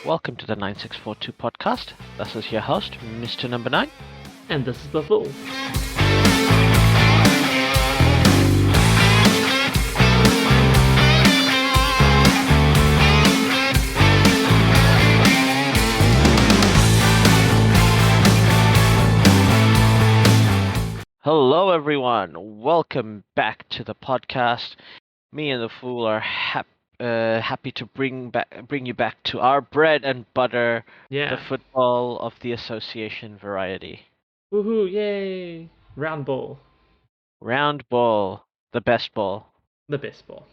Welcome to the 9642 podcast. This is your host, Mr. Number 9. And this is The Fool. Hello, everyone. Welcome back to the podcast. Me and The Fool are happy to bring you back to our bread and butter, the football of the association variety. Woohoo, yay! Round ball. Round ball, the best ball. The best ball.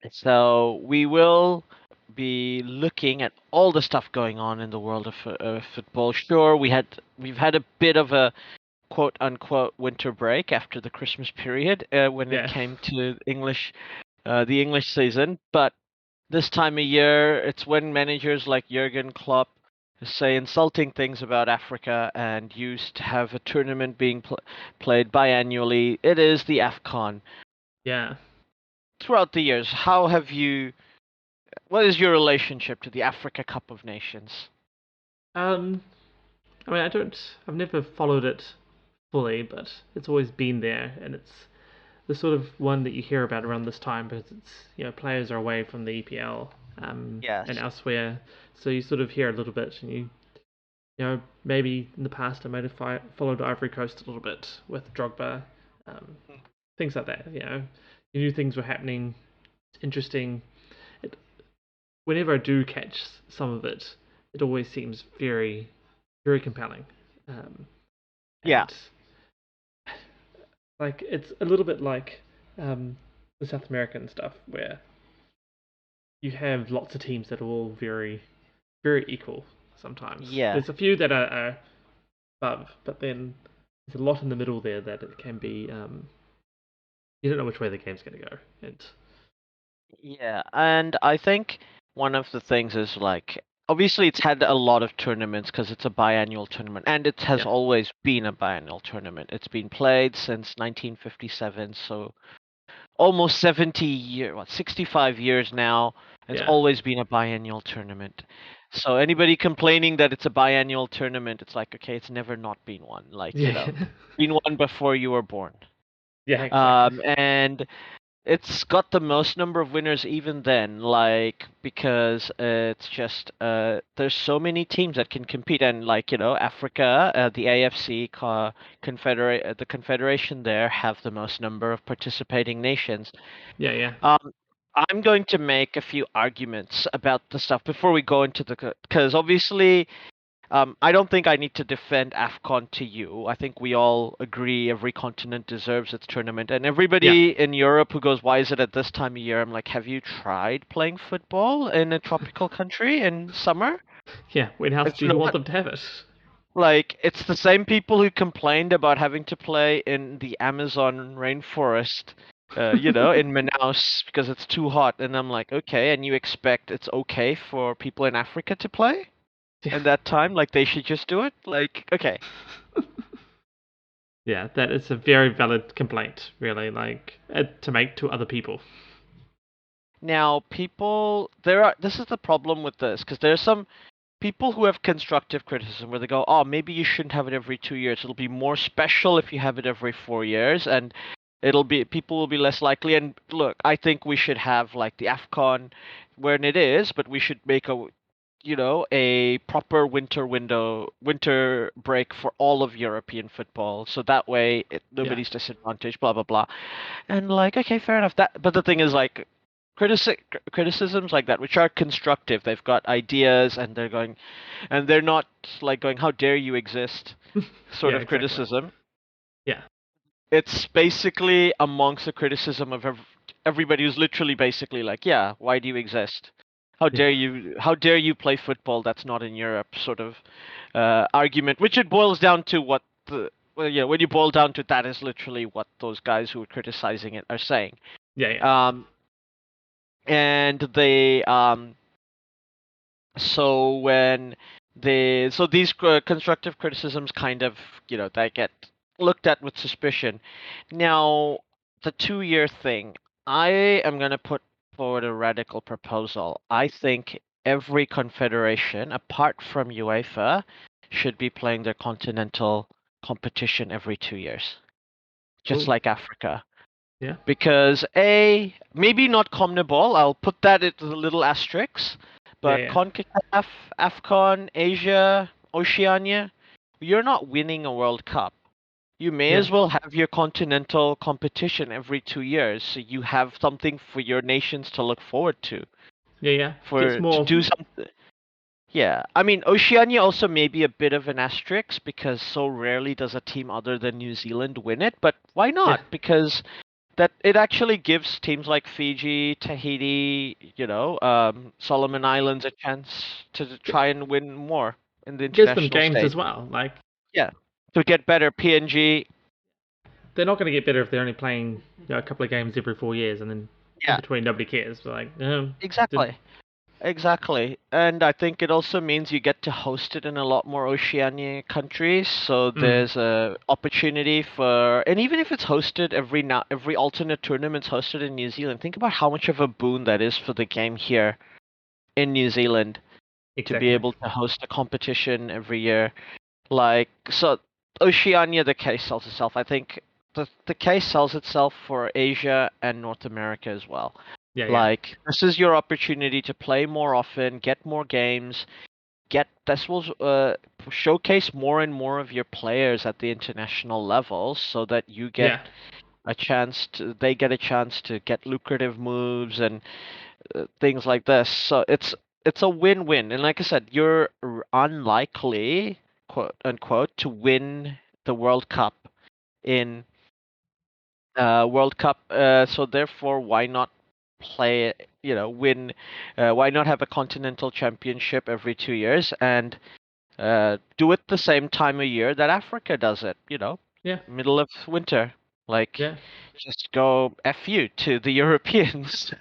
So we will be looking at all the stuff going on in the world of football. Sure, we've had a bit of a quote unquote winter break after the Christmas period when it came to the English season, but this time of year, it's when managers like Jurgen Klopp say insulting things about Africa and used to have a tournament being played biannually. It is the AFCON. Yeah. Throughout the years, what is your relationship to the Africa Cup of Nations? I've never followed it fully, but it's always been there, and it's the sort of one that you hear about around this time because it's, players are away from the EPL and elsewhere, so you sort of hear a little bit, and maybe in the past I might have followed Ivory Coast a little bit with Drogba, things like that. You knew things were happening. It's interesting. Whenever I do catch some of it, it always seems very, very compelling. Like, it's a little bit like the South American stuff, where you have lots of teams that are all very, very equal sometimes. Yeah. There's a few that are above, but then there's a lot in the middle there that it can be, you don't know which way the game's going to go. And I think one of the things is, like, obviously it's had a lot of tournaments because it's a biannual tournament, and it has always been a biannual tournament. It's been played since 1957, so almost 65 years now. It's always been a biannual tournament. So anybody complaining that it's a biannual tournament, it's like, okay, it's never not been one. Like, been one before you were born. Yeah, exactly. And it's got the most number of winners even then, because it's just there's so many teams that can compete, and Africa, the AFC the confederation there have the most number of participating nations. I'm going to make a few arguments about the stuff before we go into because obviously I don't think I need to defend AFCON to you. I think we all agree every continent deserves its tournament. And everybody in Europe who goes, why is it at this time of year? I'm like, have you tried playing football in a tropical country in summer? Yeah, when else do you want them to have it? Like, it's the same people who complained about having to play in the Amazon rainforest, in Manaus because it's too hot. And I'm like, okay, and you expect it's okay for people in Africa to play? In that time, like, they should just do it? Like, okay. Yeah, that is a very valid complaint, really, to make to other people. Now, this is the problem with this, because there's some people who have constructive criticism where they go, oh, maybe you shouldn't have it every 2 years. It'll be more special if you have it every 4 years, and people will be less likely. And look, I think we should have, like, the AFCON when it is, but we should make a proper winter break for all of European football, so that way nobody's disadvantaged, blah blah blah. And, like, okay, fair enough. But the thing is, like, criticisms like that, which are constructive, they've got ideas, and they're not like going, how dare you exist, sort of exactly. Criticism. Yeah, it's basically amongst the criticism of everybody who's literally basically like, yeah, why do you exist? How dare you play football that's not in Europe, sort of argument, which it boils down to when you boil down to that is literally what those guys who are criticizing it are saying. And they so these constructive criticisms kind of, they get looked at with suspicion. Now, the 2-year thing, I am going to put forward a radical proposal. I think every confederation, apart from UEFA, should be playing their continental competition every 2 years, just Oh, like Africa. yeah, Because A, maybe not CONMEBOL, I'll put that into the little asterisks, yeah, but yeah, CONCACAF, AFCON, Asia, Oceania, you're not winning a World Cup. You may yeah, as well have your continental competition every 2 years, so you have something for your nations to look forward to, yeah, yeah. Gets for to more. do something. Yeah, I mean Oceania also may be a bit of an asterisk because so rarely does a team other than New Zealand win it, but why Yeah, not? Because that it actually gives teams like Fiji, Tahiti, Solomon Islands a chance to try and win more in the gives them international games stage. as well. Like Yeah, to get better. PNG. they're not going to get better if they're only playing a couple of games every 4 years, and then in Yeah, between nobody cares. But like, did exactly. Exactly. And I think it also means you get to host it in a lot more Oceania countries. So mm, there's a opportunity for, and even if it's hosted every alternate tournament's hosted in New Zealand, think about how much of a boon that is for the game here in New Zealand to be exactly. able to host a competition every year. Like, so Oceania, the case sells itself. I think the case sells itself for Asia and North America as well. Yeah, yeah, Like, this is your opportunity to play more often, get more games, get this will showcase more and more of your players at the international level, so that you get yeah. they get a chance to get lucrative moves and things like this. So it's a win-win. And like I said, you're unlikely, quote unquote, to win the World Cup in World Cup. So therefore, why not play? Win. Why not have a continental championship every 2 years and do it the same time of year that Africa does it? Yeah, Middle of winter. Like, yeah, just go F you to the Europeans.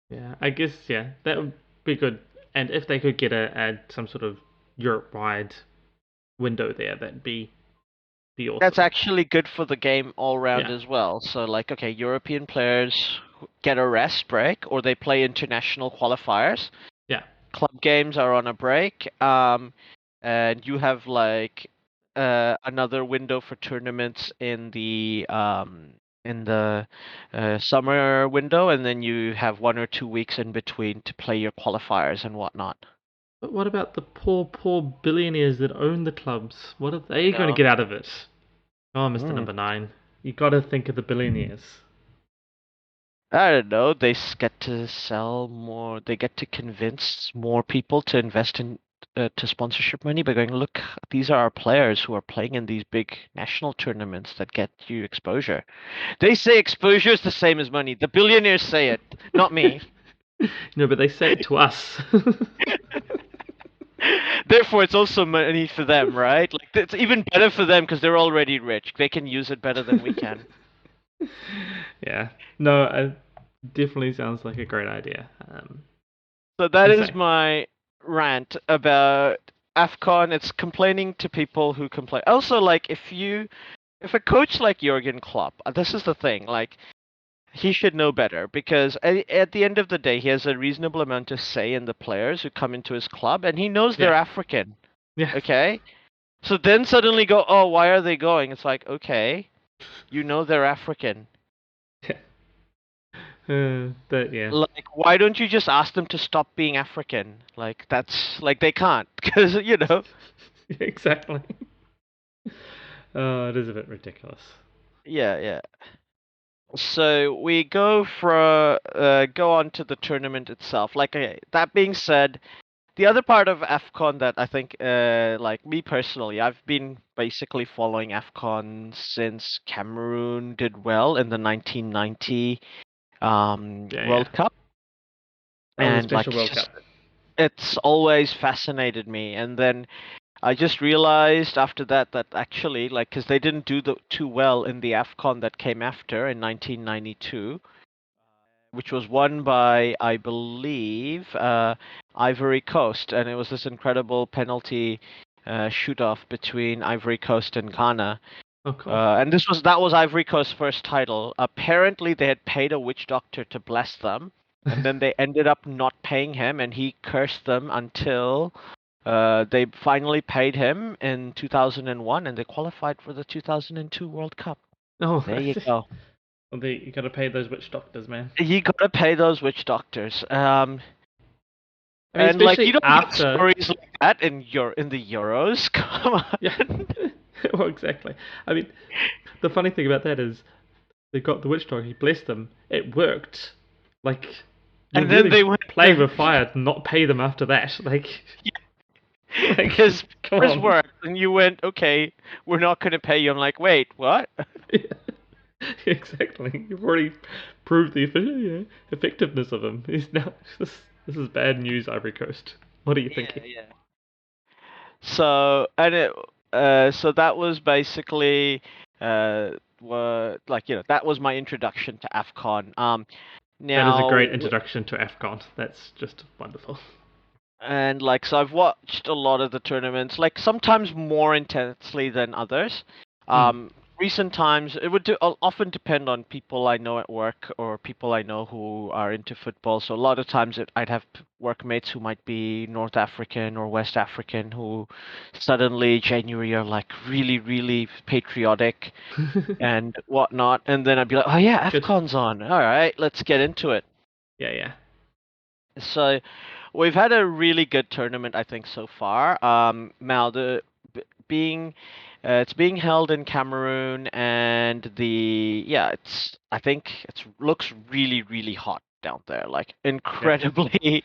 yeah. I guess yeah, that would be good. And if they could get a some sort of Europe-wide window there, that'd be That's awesome. actually good for the game all round Yeah, as well. So, like, okay, European players get a rest break or they play international qualifiers. yeah. Club games are on a break. And you have like another window for tournaments in the summer window, and then you have 1 or 2 weeks in between to play your qualifiers and whatnot. But what about the poor, poor billionaires that own the clubs? What are they going to No. get out of it? Oh, Mr. Mm. Number Nine, you got to think of the billionaires. I don't know. Get to sell more. They get to convince more people to invest in to sponsorship money by going, look, these are our players who are playing in these big national tournaments that get you exposure. They say exposure is the same as money. The billionaires say it, not me. No, but they say it to us. Therefore, it's also money for them, right? Like it's even better for them because they're already rich. They can use it better than we can. Yeah. No, it definitely sounds like a great idea. So that And is say, my rant about AFCON. It's complaining to people who complain. Also, like if a coach like Jurgen Klopp, this is the thing, like he should know better because at the end of the day, he has a reasonable amount of say in the players who come into his club, and he knows they're yeah, African. yeah, Okay, so then suddenly go, oh, why are they going? It's like, okay, they're African. yeah. But yeah, Like, why don't you just ask them to stop being African? Like, that's like they can't because exactly. Oh, it is a bit ridiculous. Yeah, yeah. So we go on to the tournament itself. Like, okay, that being said, the other part of AFCON that I think, like me personally, I've been basically following AFCON since Cameroon did well in the 1990 Yeah, yeah. World Cup, That was a and special like World Cup. it's always fascinated me. And then I just realized after that actually, like, because they didn't do too well in the AFCON that came after in 1992, which was won by, I believe, Ivory Coast, and it was this incredible penalty shoot-off between Ivory Coast and Ghana. Oh, cool. And that was Ivory Coast's first title. Apparently, they had paid a witch doctor to bless them, and then they ended up not paying him, and he cursed them until they finally paid him in 2001, and they qualified for the 2002 World Cup. Oh, There you go. well, you gotta pay those witch doctors, man. You gotta pay those witch doctors. I mean, And like you especially don't get after. stories like that in the Euros. Come Yeah. on. Well, exactly. I mean, the funny thing about that is they got the witch doctor. He blessed them. It worked. Like, you're And then really they went playing with fire to not pay them after that. Like, like, his come first on. work, and you went, okay, we're not gonna pay you. I'm like, wait, what? Exactly. You've already proved the effectiveness of him. He's now this is bad news, Ivory Coast. What are you Yeah, thinking? yeah. So and it so that was basically what like that was my introduction to AFCON. That is a great Now introduction to AFCON. That's just wonderful. and like so I've watched a lot of the tournaments, like sometimes more intensely than others. Mm. Um, Recent times it would often depend on people I know at work or people I know who are into football. So a lot of times I'd have workmates who might be North African or West African who suddenly January are like really really patriotic and whatnot, and then I'd be like, oh yeah, Good. AFCON's on. All right, let's get into it. Yeah, yeah. So we've had a really good tournament, I think, so far. Mal, being it's being held in Cameroon, and the yeah, it's I think it looks really really hot down there, like Yep. incredibly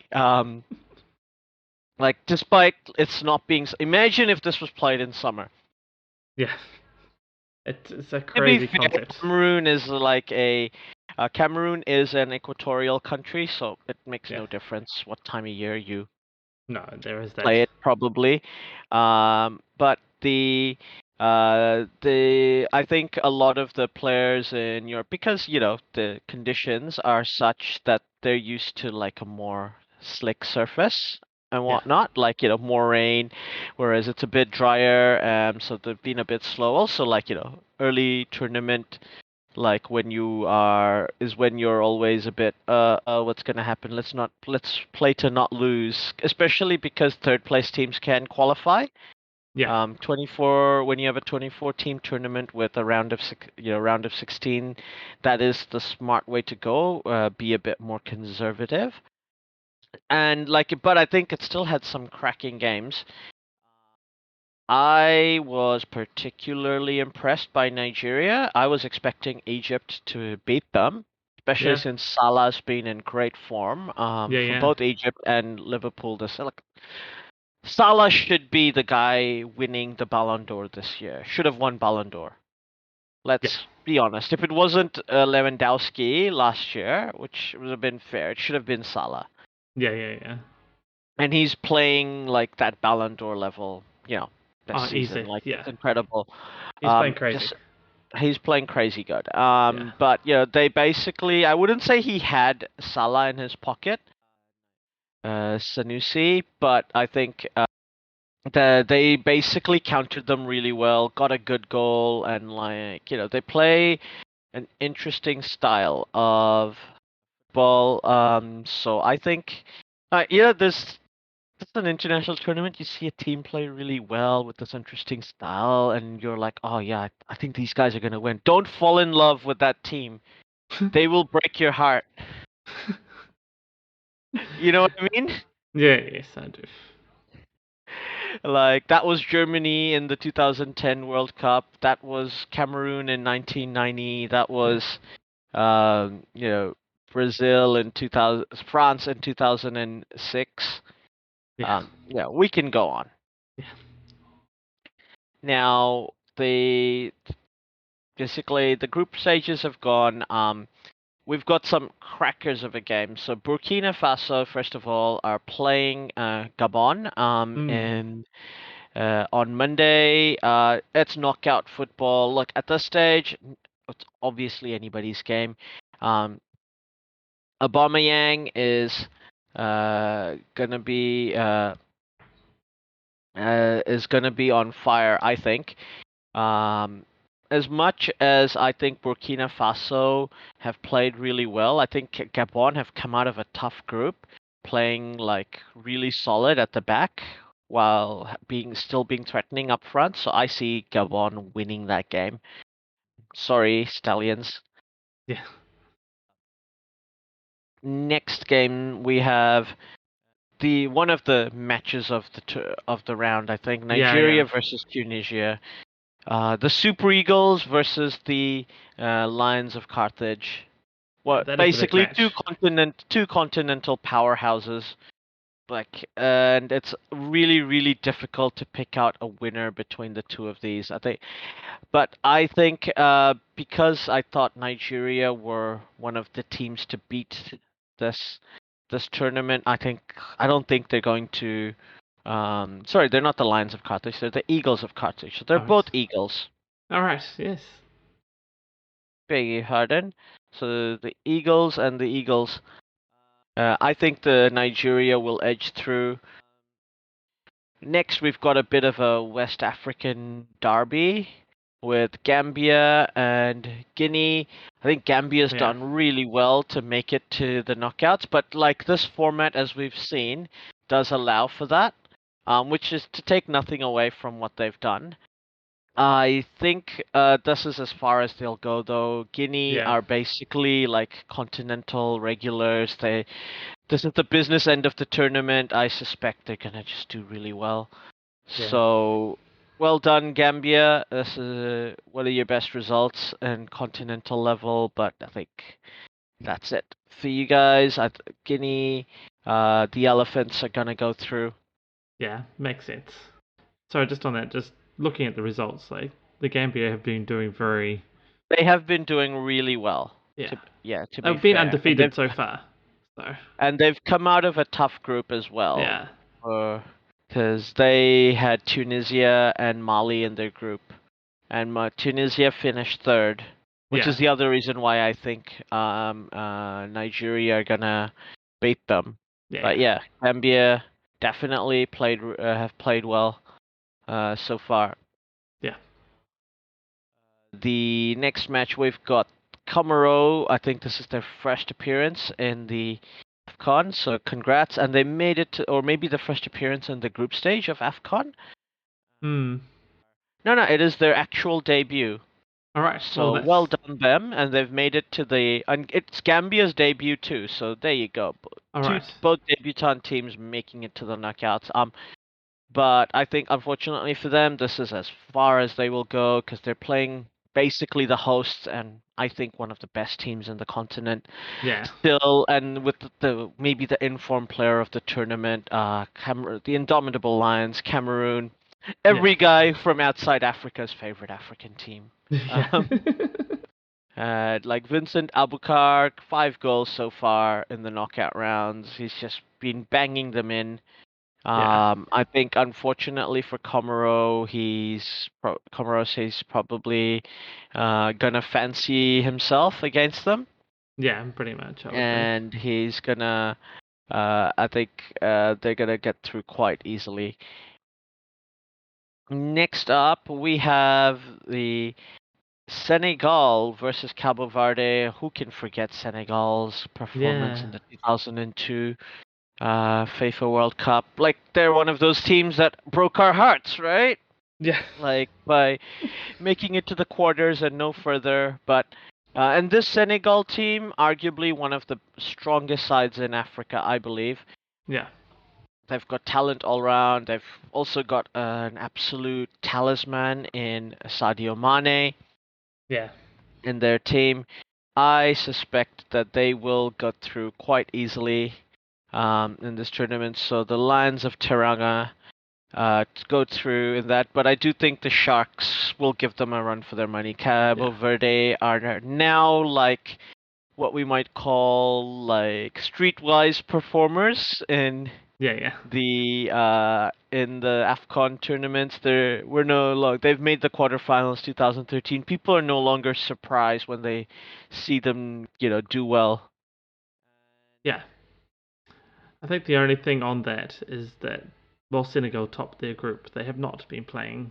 like despite it's not being. Imagine if this was played in summer. Yeah. It's a To be crazy fair, concept. Cameroon is like a Cameroon is an equatorial country, so it makes Yeah. no difference what time of year you No, there is that. play it probably. But the I think a lot of the players in Europe, because the conditions are such that they're used to like a more slick surface and Yeah. whatnot, like more rain, whereas it's a bit drier, so they've been a bit slow. Also, like early tournament like when you are is when you're always a bit what's gonna happen, let's play to not lose, especially because third place teams can qualify. Yeah. 24 when you have a 24 team tournament with a round of 16, that is the smart way to go. Be a bit more conservative, and like but I think it still had some cracking games. I was particularly impressed by Nigeria. I was expecting Egypt to beat them, especially Yeah. since Salah's been in great form Yeah, for yeah. both Egypt and Liverpool. Salah should be the guy winning the Ballon d'Or this year. Should have won Ballon d'Or. Yeah. Let's be honest. If it wasn't Lewandowski last year, which would have been fair, it should have been Salah. Yeah, yeah, yeah. And he's playing like that Ballon d'Or level, this Oh, season. easy. Like Yeah. it's incredible. He's playing Just crazy. he's playing crazy good. Yeah. But they basically, I wouldn't say he had Salah in his pocket, Sanusi, but I think they basically countered them really well, got a good goal, and like they play an interesting style of ball. So I think, there's. It's an international tournament. You see a team play really well with this interesting style, and you're like, oh yeah, I think these guys are gonna win. Don't fall in love with that team. They will break your heart. You know what I mean? Yeah, yes, I do. Like that was Germany in the 2010 World Cup. That was Cameroon in 1990. That Yeah. was Brazil in 2000, France in 2006. Yeah. Yeah, we can go on. Yeah. Now the basically the group stages have gone. We've got some crackers of a game. So Burkina Faso, first of all, are playing Gabon. Mm. And on Monday, it's knockout football. Look, at this stage, it's obviously anybody's game. Um, Aubameyang is gonna be on fire, I think. Um, as much as I think Burkina Faso have played really well, I think Gabon have come out of a tough group, playing like really solid at the back while being threatening up front. So I see Gabon winning that game. Sorry, Stallions. Yeah. Next game we have the one of the matches of the round, I think, Yeah, Nigeria yeah. versus Tunisia. The Super Eagles versus the Lions of Carthage. Yeah, What that is a big basically match. two continental powerhouses. Like, and it's really really difficult to pick out a winner between the two of these. I think because I thought Nigeria were one of the teams to beat this this tournament, I don't think they're going to. Sorry, they're not the Lions of Carthage. They're the Eagles of Carthage. So they're All right. both Eagles. All right. Yes. Beg your pardon. So the Eagles and the Eagles. I think the Nigeria will edge through. Next, we've got a bit of a West African derby with Gambia and Guinea. I think Gambia's Yeah. done really well to make it to the knockouts, but like this format, as we've seen, does allow for that, which is to take nothing away from what they've done. I think this is as far as they'll go, though. Guinea Yeah. are basically like continental regulars. This is the business end of the tournament. I suspect they're gonna just do really well. Yeah. So, well done, Gambia. This is one of your best results in continental level, but I think that's it for you guys. Guinea, the elephants are gonna go through. Yeah. Makes sense. So just on that, just looking at the results, like the Gambia have been doing very, They have been doing really well. yeah, To be they've been fair, undefeated so far. So and they've come out of a tough group as well, yeah, because they had Tunisia and Mali in their group, and Tunisia finished third, which yeah, is the other reason why I think Nigeria are gonna beat them. yeah, But yeah, yeah, Gambia definitely have played well so far. yeah, The next match we've got Comoro. I think this is their first appearance in the AFCON, so congrats. And they made it or maybe the first appearance in the group stage of AFCON. Hmm. No, no, it is their actual debut. All right. Well, So that's well done them, and they've made it to and it's Gambia's debut too. So there you go. all right. Both debutant teams making it to the knockouts. But I think unfortunately for them, this is as far as they will go because they're playing basically the hosts and I think one of the best teams in the continent Yeah, still, and with maybe the informed player of the tournament, the Indomitable Lions, Cameroon, yeah, every guy from outside Africa's favorite African team. yeah, Um, like Vincent Abukar, 5 goals so far in the knockout rounds. He's just been banging them in. yeah, I think unfortunately for Comoros, he's probably gonna fancy himself against them, yeah. Pretty much, I would think. and he's gonna. I think they're gonna get through quite easily. Next up, we have the Senegal versus Cabo Verde. Who can forget Senegal's performance Yeah, in the 2002 FIFA World Cup? Like they're one of those teams that broke our hearts, right? yeah, Like by making it to the quarters and no further. But and this Senegal team, arguably one of the strongest sides in Africa, I believe. yeah, They've got talent all round. They've also got an absolute talisman in Sadio Mane yeah, in their team. I suspect that they will go through quite easily in this tournament. So the Lions of Teranga to go through in that, but I do think the Sharks will give them a run for their money. Cabo yeah, Verde are now like what we might call like streetwise performers yeah, yeah, in the AFCON tournaments. We're no longer they've made the quarterfinals 2013. People are no longer surprised when they see them, do well. yeah. I think the only thing on that is that while Senegal topped their group, they have not been playing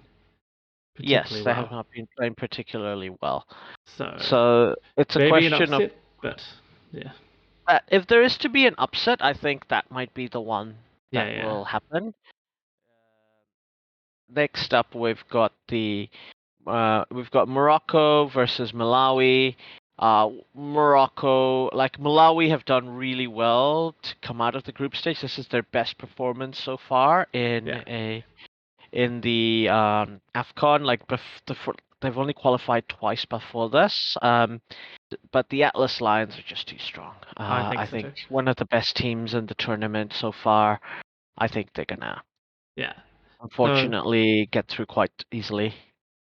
Yes, particularly they have well. not been playing particularly well. So So it's a maybe an question of upset, but yeah, if there is to be an upset, I think that might be the one yeah, that yeah, will happen. Next up, we've got Morocco versus Malawi. Morocco, like Malawi, have done really well to come out of the group stage. This is their best performance so far yeah. in the AFCON. They've only qualified twice before this. But the Atlas Lions are just too strong. I think I so think too. one of the best teams in the tournament so far. I think they're gonna Yeah. Though, unfortunately get through quite easily.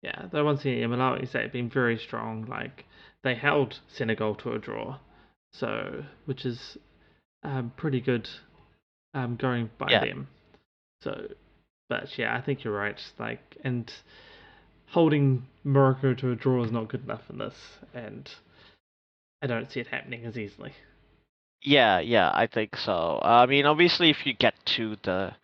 yeah, though once again, Malawi they've been very strong. Like they held Senegal to a draw, so which is pretty good going by Yeah, them. So, but yeah, I think you're right. Like, and holding Morocco to a draw is not good enough in this, and I don't see it happening as easily. yeah, I think so. I mean, obviously, if you get to the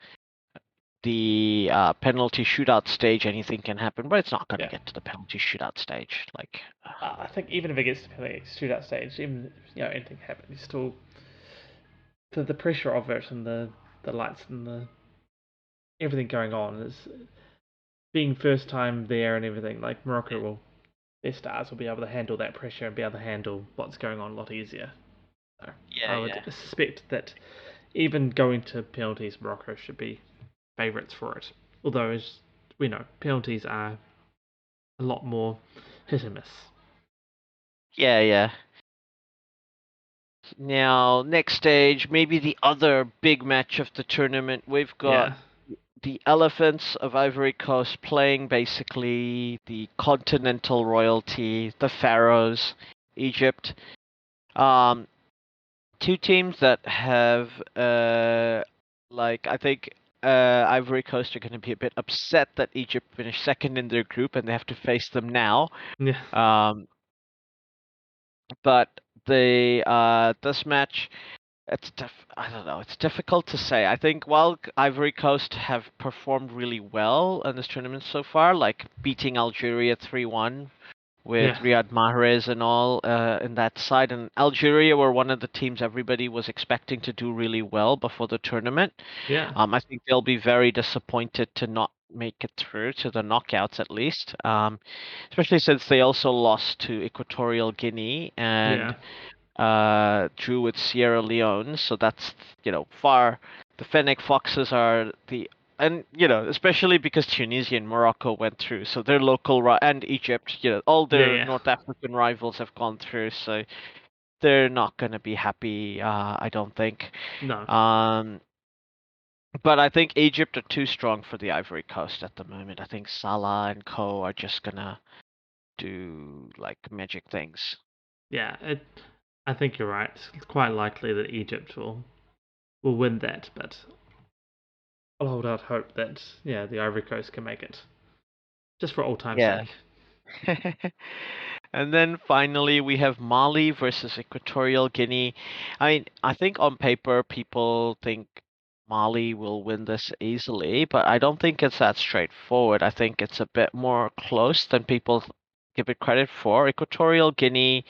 penalty shootout stage, anything can happen, but it's not going to Yeah. get to the penalty shootout stage. Like, I think even if it gets to the shootout stage, even anything happens, still the pressure of it and the lights and the everything going on is being first time there and everything. Like Morocco will, their stars will be able to handle that pressure and be able to handle what's going on a lot easier. So yeah, I would yeah, suspect that even going to penalties, Morocco should be favourites for it. Although, as we know, penalties are a lot more hit and miss. yeah. Now, next stage, maybe the other big match of the tournament. We've got Yeah, the Elephants of Ivory Coast playing basically the continental royalty, the Pharaohs, Egypt. Um, Two teams that have I think Ivory Coast are going to be a bit upset that Egypt finished second in their group and they have to face them now. yeah, Um, but the this match, I don't know. It's difficult to say. I think while Ivory Coast have performed really well in this tournament so far, like beating Algeria 3-1 with yeah, Riyad Mahrez and all in that side. And Algeria were one of the teams everybody was expecting to do really well before the tournament. yeah, I think they'll be very disappointed to not make it through to the knockouts at least, especially since they also lost to Equatorial Guinea yeah, and drew with Sierra Leone. So that's, far. The Fennec Foxes are and especially because Tunisia and Morocco went through, so their and Egypt, all yeah, their yeah. North African rivals have gone through, so they're not going to be happy, I don't think. No, Um, but I think Egypt are too strong for the Ivory Coast at the moment. I think Salah and co are just gonna do like magic things. yeah. I think you're right. It's quite likely that Egypt will win that, but I'll hold out hope that the Ivory Coast can make it, just for old time's Yeah. sake. And then finally, we have Mali versus Equatorial Guinea. I mean, I think on paper, people think Mali will win this easily, but I don't think it's that straightforward. I think it's a bit more close than people give it credit for. Equatorial Guinea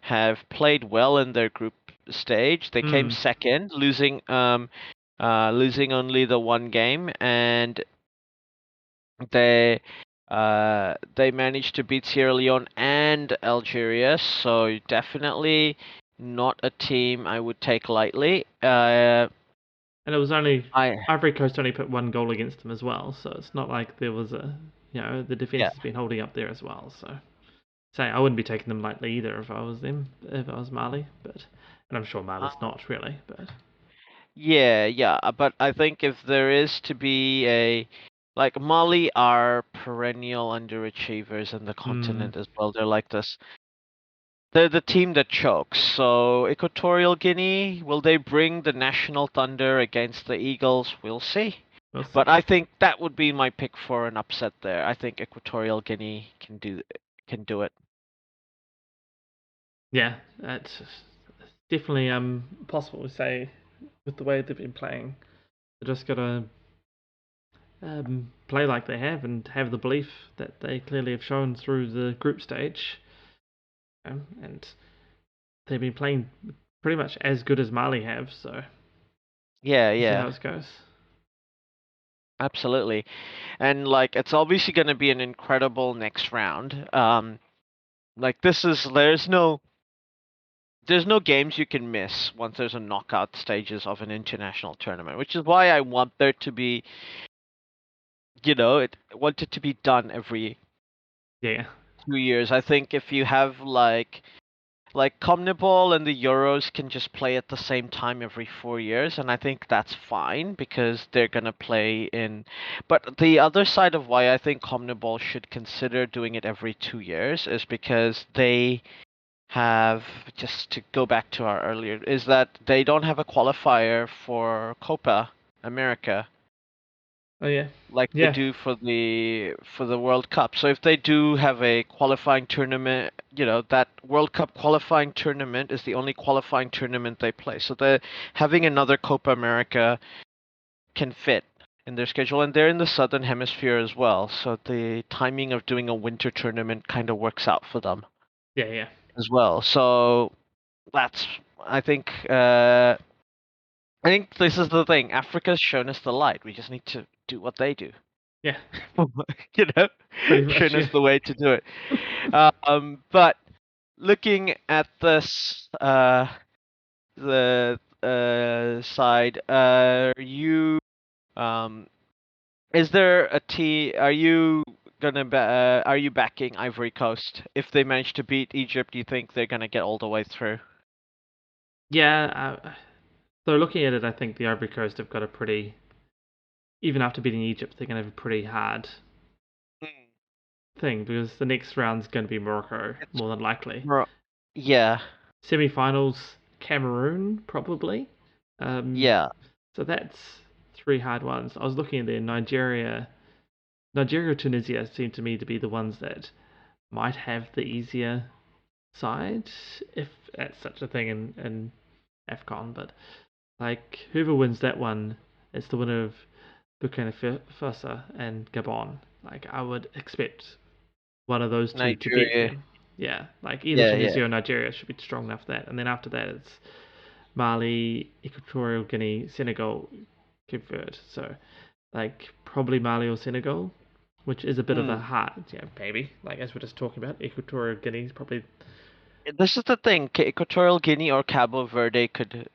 have played well in their group stage. They came Hmm. second, losing only the one game, and they they managed to beat Sierra Leone and Algeria, so definitely not a team I would take lightly. And it was only I Ivory Coast only put one goal against them as well, so it's not like there was the defense Yeah, has been holding up there as well. So say I wouldn't be taking them lightly either if I was them, if I was Mali, but and I'm sure Mali's uh, not really, but yeah, but I think if there is to be like Mali are perennial underachievers in the hmm, continent as well. They're like this. They're the team that chokes. So Equatorial Guinea, will they bring the national thunder against the Eagles? We'll see. we'll But see. I think that would be my pick for an upset there. I think Equatorial Guinea can do it. Yeah, it's definitely possible to say with the way they've been playing. They just gotta play like they have and have the belief that they clearly have shown through the group stage. And they've been playing pretty much as good as Mali have, so Yeah, we'll see how yeah, it goes. absolutely. And like it's obviously going to be an incredible next round. Like this is there's no games you can miss once there's a knockout stages of an international tournament, which is why I want there to be, want it to be done every Yeah, 2 years. I think if you have like CONMEBOL and the Euros can just play at the same time every 4 years, and I think that's fine because they're gonna play in. But the other side of why I think CONMEBOL should consider doing it every 2 years is because they have, just to go back to our earlier, is that they don't have a qualifier for Copa America oh yeah, like they yeah, do for the World Cup. So if they do have a qualifying tournament, that World Cup qualifying tournament is the only qualifying tournament they play. So the having another Copa America can fit in their schedule, and they're in the southern hemisphere as well. So the timing of doing a winter tournament kind of works out for them yeah, yeah, as well. So that's I think this is the thing. Africa's shown us the light. We just need to do what they do. yeah. you know, Pretty much, shown yeah. us the way to do it. But looking at this, the side, um, is there a team? Are you backing Ivory Coast? If they manage to beat Egypt, do you think they're gonna get all the way through? Yeah, so looking at it, I think the Ivory Coast have got a pretty, even after beating Egypt, they're going to have a pretty hard Mm. thing because the next round's going to be Morocco, It's more than likely. yeah, Semi-finals, Cameroon, probably. Um, yeah. so that's three hard ones. I was looking at there, Nigeria, Tunisia seem to me to be the ones that might have the easier side, if that's such a thing in AFCON. But like whoever wins that one, it's the winner of Burkina Faso and Gabon. Like I would expect one of those two to beat Nigeria. them. Yeah, like either Yeah, yeah. Tunisia or Nigeria should be strong enough for that. And then after that, it's Mali, Equatorial Guinea, Senegal, Cape Verde. So like probably Mali or Senegal, which is a bit of a Mm. hard, yeah, maybe. Like as we're just talking about, Equatorial Guinea is probably This is the thing. Equatorial Guinea or Cabo Verde could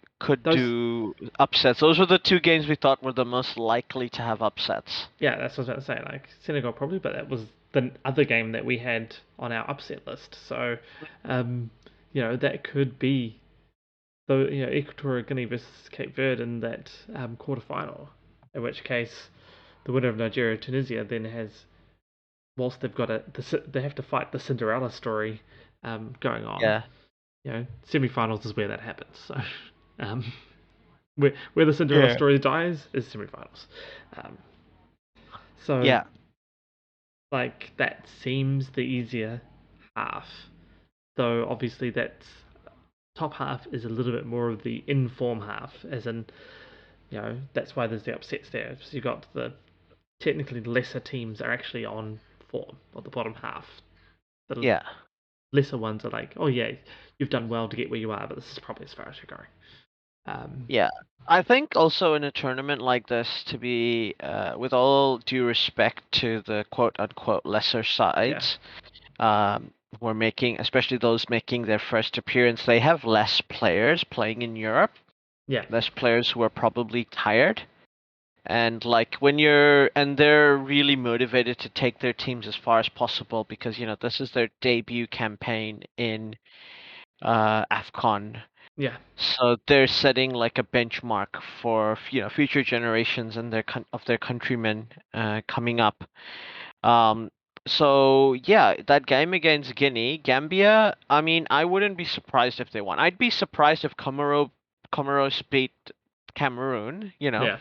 those. do upsets. Those were the two games we thought were the most likely to have upsets. Yeah, that's what I was about to say. Like Senegal probably, but that was the other game that we had on our upset list. So, um, that could be Equatorial Guinea versus Cape Verde in that quarterfinal. In which case, the winner of Nigeria Tunisia then has, whilst they've got they have to fight the Cinderella story going on. Yeah, Semi-finals is where that happens. So, um, where the Cinderella yeah, story dies is semi-finals. Um, so yeah, like that seems the easier half. Though obviously that's top half is a little bit more of the inform half, as in that's why there's the upsets there. So you got the technically lesser teams are actually on form or the bottom half. The yeah, lesser ones are like, oh yeah, you've done well to get where you are, but this is probably as far as you're going. yeah. I think also in a tournament like this, to be, with all due respect to the quote unquote lesser Yeah, sides, were making, especially those making their first appearance, they have less players playing in Europe, yeah, less players who are probably tired. And like and they're really motivated to take their teams as far as possible because this is their debut campaign in AFCON. yeah, So they're setting like a benchmark for future generations and of their countrymen coming up. Um, so yeah, that game against Gambia. I mean, I wouldn't be surprised if they won. I'd be surprised if Comoros beat Cameroon. yeah.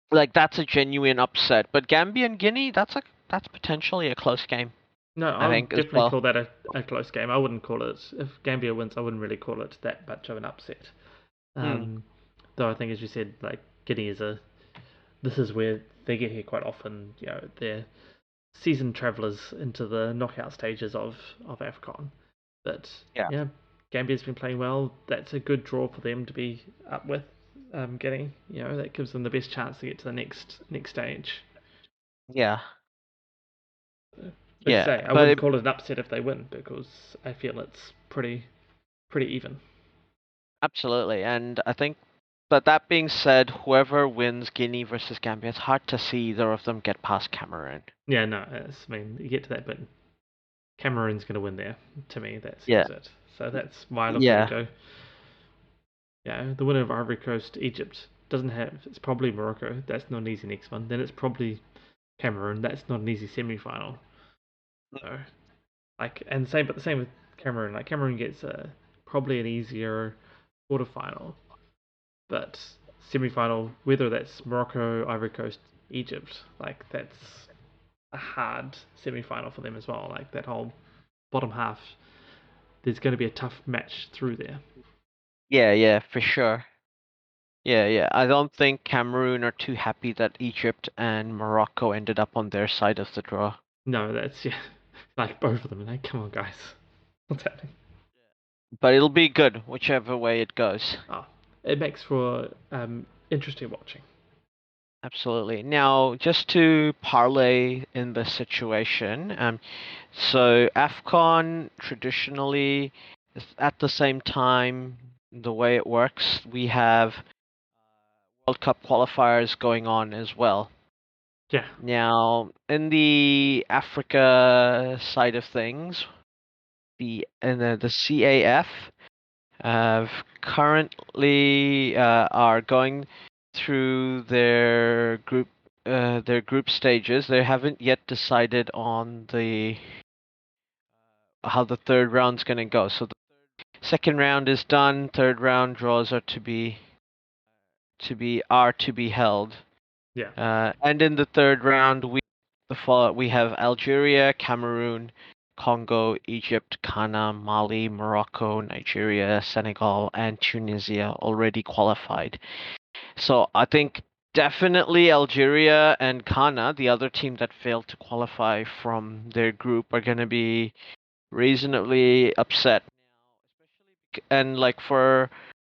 Like that's a genuine upset. But Gambia and Guinea, that's potentially a close game, No, I I would think as definitely well. call that a close game. I wouldn't call it, if Gambia wins, I wouldn't really call it that much of an upset. Hmm. Um, though I think, as you said, like Guinea is a this is where they get here quite often. They're seasoned travellers into the knockout stages of AFCON. But Yeah. yeah, Gambia's been playing well. That's a good draw for them to be up with. Getting that gives them the best chance to get to the next stage. Yeah. As I Yeah. say, I But wouldn't call it an upset if they win because I feel it's pretty even. absolutely. And I think, but that being said, whoever wins Guinea versus Gambia, it's hard to see either of them get past Cameroon. Yeah, no, I mean you get to that bit. Cameroon's going to win there. To me, that Yeah. seals it. So that's why I look at it. Yeah. Go, yeah, the winner of Ivory Coast, Egypt doesn't have. It's probably Morocco. That's not an easy next one. Then it's probably Cameroon. That's not an easy semi-final. So and same, but the same with Cameroon. Like Cameroon gets probably an easier quarterfinal, but semi-final, whether that's Morocco, Ivory Coast, Egypt, like that's a hard semi-final for them as well. Like that whole bottom half, there's going to be a tough match through there. Yeah. Yeah. For sure. Yeah. Yeah. I don't think Cameroon are too happy that Egypt and Morocco ended up on their side of the draw. No, that's yeah, like both of them. Like, come on, guys, what's happening? But it'll be good whichever way it goes. Oh, it makes for interesting watching. Absolutely. Now, just to parlay in the situation, so AFCON traditionally is at the same time, the way it works, we have World Cup qualifiers going on as well. Yeah, Now, in the Africa side of things, the CAF currently are going through their group stages. They haven't yet decided on the how the third round's going to go. So the second round is done. Third round draws are to be held. yeah, And in the third round, we have Algeria, Cameroon, Congo, Egypt, Ghana, Mali, Morocco, Nigeria, Senegal, and Tunisia already qualified. So I think definitely Algeria and Ghana, the other team that failed to qualify from their group, are going to be reasonably upset. And like for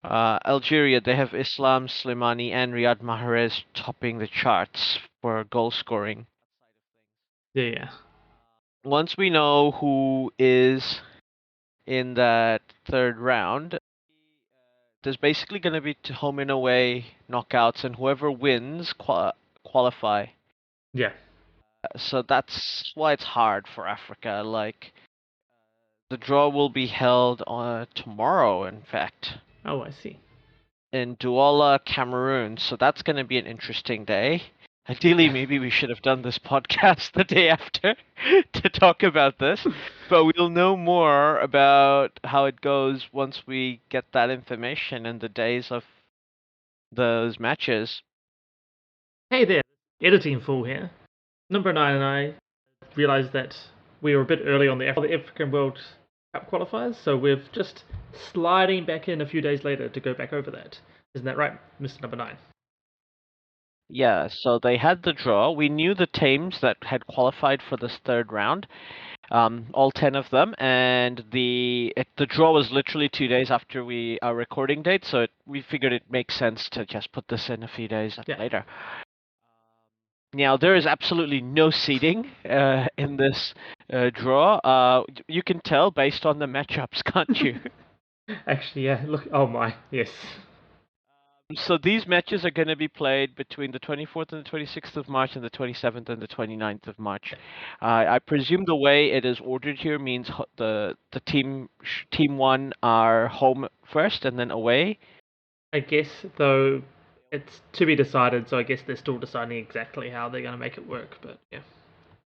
Algeria, they have Islam Slimani and Riyad Mahrez topping the charts for goal scoring. yeah, yeah, Once we know who is in that third round, there's basically going to be home and away knockouts, and whoever wins qualify. yeah. So that's why it's hard for Africa. Like the draw will be held on tomorrow, in fact, Oh, I see. in Douala, Cameroon. So that's going to be an interesting day. Ideally, Yeah. maybe we should have done this podcast the day after to talk about this, but we'll know more about how it goes once we get that information in the days of those matches. Hey there, editing fool here. Number nine and I realised that we were a bit early on the African World Cup qualifiers, so we're just sliding back in a few days later to go back over that. Isn't that right, Mr. Number Nine? Yeah, so they had the draw. We knew the teams that had qualified for this third round, all 10 of them, and the draw was literally 2 days after our recording date, so we figured it makes sense to just put this in a few days Yeah. later. Now, there is absolutely no seeding in this draw. You can tell based on the matchups, can't you? Actually, yeah. Look. Oh my. Yes. So these matches are going to be played between the 24th and the 26th of March and the 27th and the 29th of March. I presume the way it is ordered here means the team one are home first and then away. I guess though it's to be decided, so I guess they're still deciding exactly how they're going to make it work. But yeah.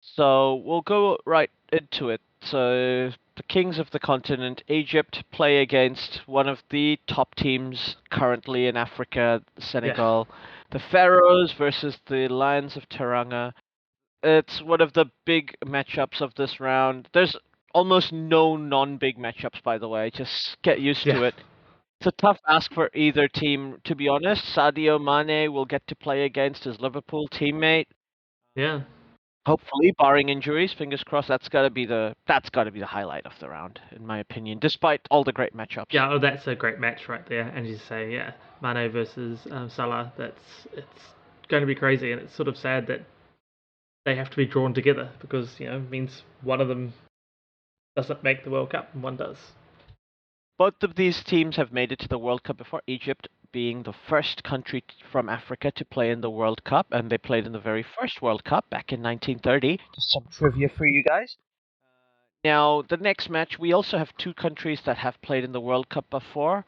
So we'll go right into it. So the kings of the continent, Egypt, play against one of the top teams currently in Africa, Yeah. Senegal. The Pharaohs versus the Lions of Teranga. It's one of the big matchups of this round. There's almost no non-big matchups, by the way. Just get used Yeah. to it. It's a tough ask for either team, to be honest. Sadio Mane will get to play against his Liverpool teammate. Yeah. Hopefully, barring injuries, fingers crossed. That's got to be the highlight of the round, in my opinion. Despite all the great matchups. Yeah, oh, that's a great match right there. And you say, yeah, Mane versus Salah. It's going to be crazy, and it's sort of sad that they have to be drawn together because it means one of them doesn't make the World Cup and one does. Both of these teams have made it to the World Cup before. Egypt being the first country from Africa to play in the World Cup, and they played in the very first World Cup back in 1930. Just some trivia for you guys. Now, the next match, we also have two countries that have played in the World Cup before.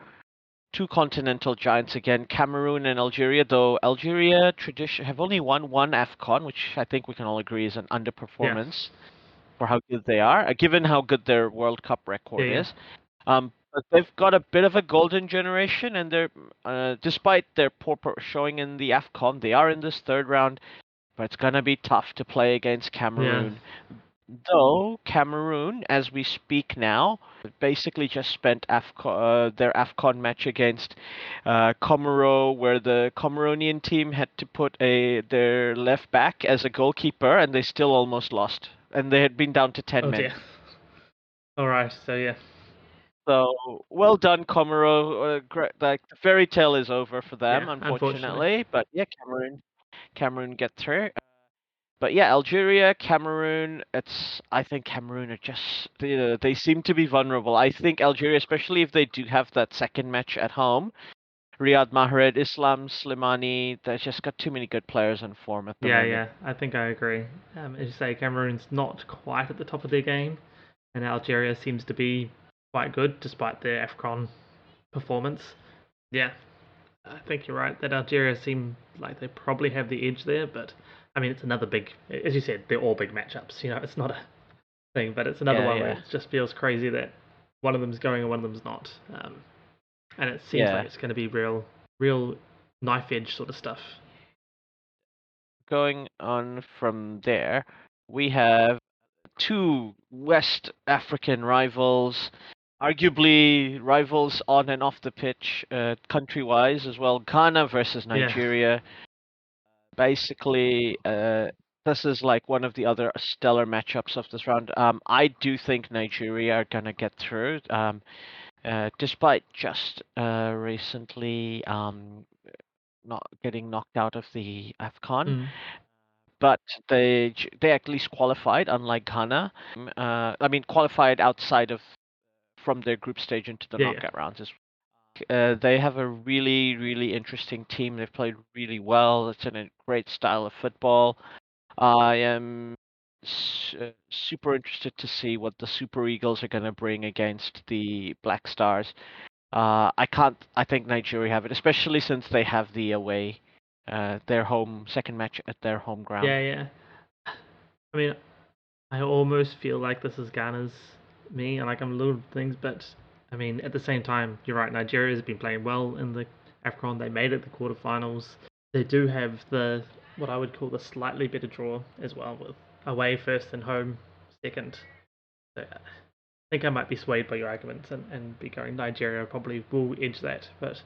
Two continental giants again, Cameroon and Algeria, though Algeria tradition have only won one AFCON, which I think we can all agree is an Yeah, underperformance for how good they are, given how good their World Cup yeah, record yeah, is. But they've got a bit of a golden generation, and despite their poor showing in the AFCON, they are in this third round. But it's gonna be tough to play against yeah. Cameroon. Though Cameroon, as we speak now, basically just spent their AFCON match against Comoro, where the Cameroonian team had to put their left back as a goalkeeper, and they still almost lost. And they had been down to 10 Oh men. dear. All right. So yeah, So well done, Comoro. Like the fairy tale is over for them, yeah. Unfortunately, unfortunately. But yeah, Cameroon get through. But yeah, Algeria, Cameroon. I think Cameroon are just they seem to be vulnerable. I think Algeria, especially if they do have that second match at home, Riyad Mahrez, Islam Slimani, they've just got too many good players in form at the yeah, moment. yeah. I think I agree. As you say, Cameroon's not quite at the top of their game, and Algeria seems to be quite good despite their AFCON performance. Yeah, I think you're right that Algeria seem like they probably have the edge there, but I mean it's another big, as you said, they're all big matchups. It's not a thing, but it's another Yeah, one where yeah, it just feels crazy that one of them's going and one of them's not, and it seems like yeah. it's going to be real knife edge sort of stuff. Going on from there, we have two West African rivals, arguably rivals on and off the pitch, country-wise as well. Ghana versus Yeah, Nigeria. Basically, this is like one of the other stellar matchups of this round. I do think Nigeria are gonna get through, despite just recently not getting knocked out of the AFCON. mm. But they at least qualified, unlike Ghana. I mean, qualified outside of from their group stage into the Yeah, yeah, knockout rounds. They have a really, really interesting team. They've played really well. It's in a great style of football. I am super interested to see what the Super Eagles are going to bring against the Black Stars. I can't. I think Nigeria have it, especially since they have the away, their home second match at their home ground. yeah, yeah. I mean, I almost feel like this is Ghana's me, and like I'm little things, but I mean, at the same time, you're right. Nigeria has been playing well in the AFCON. They made it the quarterfinals. They do have the what I would call the slightly better draw as well, with away first and home second. So I think I might be swayed by your arguments and be going Nigeria probably will edge that. But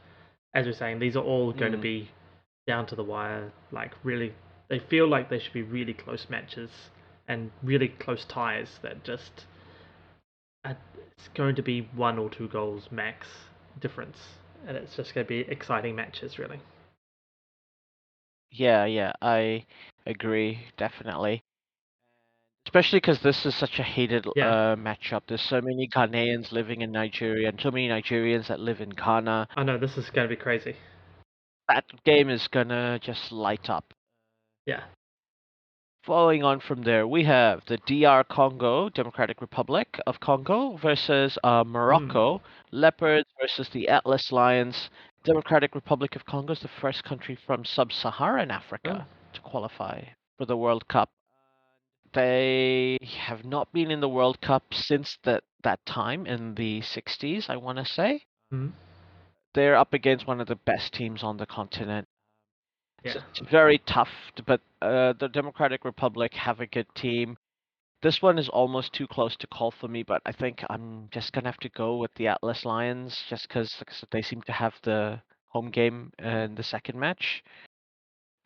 as we're saying, these are all going to Mm. be down to the wire. Like really, they feel like they should be really close matches and really close ties that just it's going to be one or two goals max difference, and it's just going to be exciting matches really. Yeah, yeah, I agree, definitely. Especially because this is such a hated Yeah, matchup. There's so many Ghanaians living in Nigeria and so many Nigerians that live in Ghana. I know this is going to be crazy. That game is gonna just light up. Yeah. Following on from there, we have the DR Congo, Democratic Republic of Congo, versus Mm. Morocco, Leopards versus the Atlas Lions. Democratic Republic of Congo is the first country from sub-Saharan Oh. Africa to qualify for the World Cup. They have not been in the World Cup since that time in the 60s, I want to say. Mm. They're up against one of the best teams on the continent. Yeah. It's very tough, but the Democratic Republic have a good team. This one is almost too close to call for me, but I think I'm just gonna have to go with the Atlas Lions just because they seem to have the home game in the second match,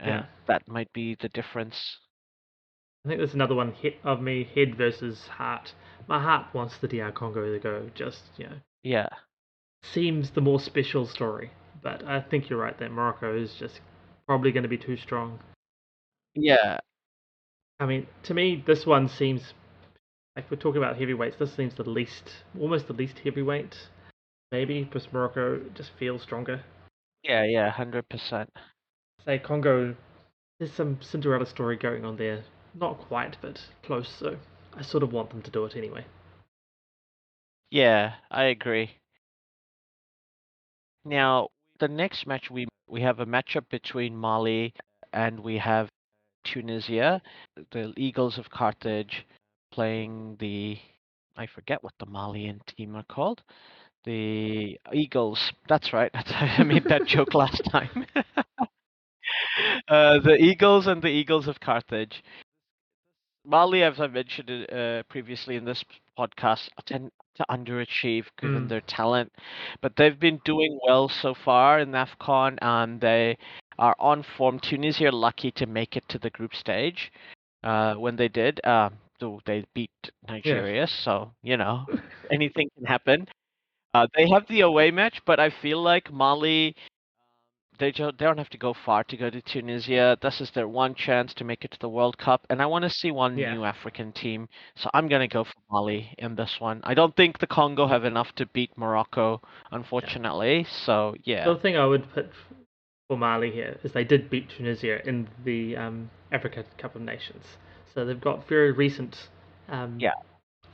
and Yeah. that might be the difference. I think there's another one hit of me, head versus heart. My heart wants the DR Congo to go, just, Yeah, seems the more special story. But I think you're right that Morocco is just probably going to be too strong. yeah, I mean, to me, this one seems like we're talking about heavyweights. This seems almost the least heavyweight, maybe, because Morocco just feels stronger. yeah, 100%. Say Congo, there's some Cinderella story going on there. Not quite, but close. So I sort of want them to do it anyway. Yeah, I agree. Now, the next match we have a matchup between Mali and we have Tunisia, the Eagles of Carthage playing I forget what the Malian team are called. The Eagles. That's right. I made that joke last time. The Eagles and the Eagles of Carthage. Mali, as I mentioned previously in this podcast, tend to underachieve given Mm, their talent, but they've been doing well so far in AFCON, and they are on form. Tunisia are lucky to make it to the group stage. When they did, so they beat yeah. Nigeria, so anything can happen. They have the away match, but I feel like Mali they don't have to go far to go to Tunisia. This is their one chance to make it to the World Cup, and I want to see one Yeah. new African team. So I'm gonna go for Mali in this one. I don't think the Congo have enough to beat Morocco, Yeah. unfortunately. So The yeah, other thing I would put for Mali here is they did beat Tunisia in the Africa Cup of Nations, so they've got very recent um, yeah,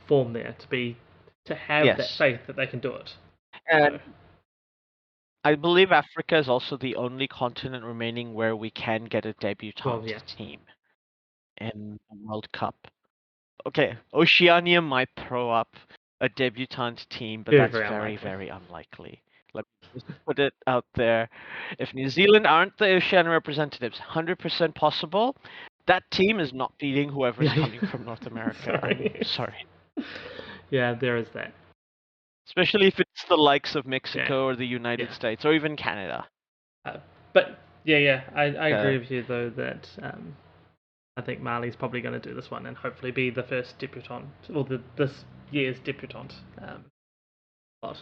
form there to have that yes. faith that they can do it. And So, I believe Africa is also the only continent remaining where we can get a well, debutante yeah, team in the World Cup. Okay, Oceania might throw up a debutante team, but very that's very very, unlikely. very unlikely. Let me just put it out there. If New Zealand aren't the Oceania representatives, 100% possible, that team is not beating whoever's Yeah, coming yeah. from North America. I'm Sorry. sorry. Yeah, there is that. Especially if it's the likes of Yeah, Mexico or the United yeah. States or even Canada. But yeah, I Uh, agree with you though that I think Mali's probably going to do this one and hopefully be the first debutant or this year's debutant. Lot.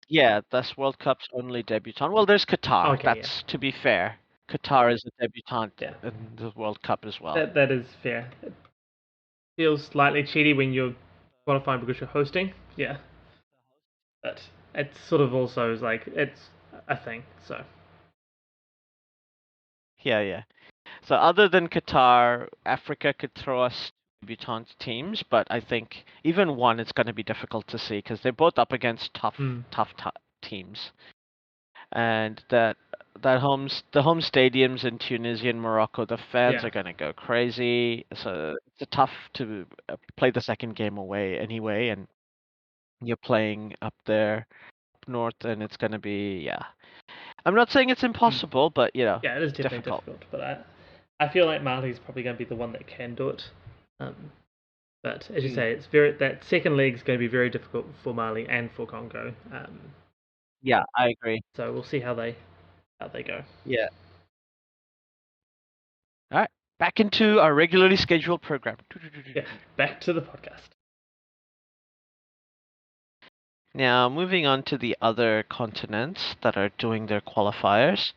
yeah, this World Cup's only debutant. Well, there's Qatar. Okay, yeah, That's to be fair. Qatar is a debutant yeah. in the World Cup as well. That is fair. It feels slightly cheaty when you're qualifying because you're hosting. Yeah, but it's sort of also like it's a thing. So Yeah. So other than Qatar, Africa could throw us debutant teams, but I think even one it's going to be difficult to see because they're both up against mm, tough teams, and the home stadiums in Tunisia and Morocco, the fans yeah, are going to go crazy. So it's a tough to play the second game away anyway, and you're playing up there up north, and it's going to be yeah. I'm not saying it's mm, impossible, but yeah, it is definitely difficult. difficult. But I feel like Mali's probably going to be the one that can do it. Um, but as you Mm. say, it's very that second leg is going to be very difficult for Mali and for Congo. Yeah, I agree. So we'll see how they go. Yeah. All right, back into our regularly scheduled program. Yeah, back to the podcast. Now, moving on to the other continents that are doing their qualifiers,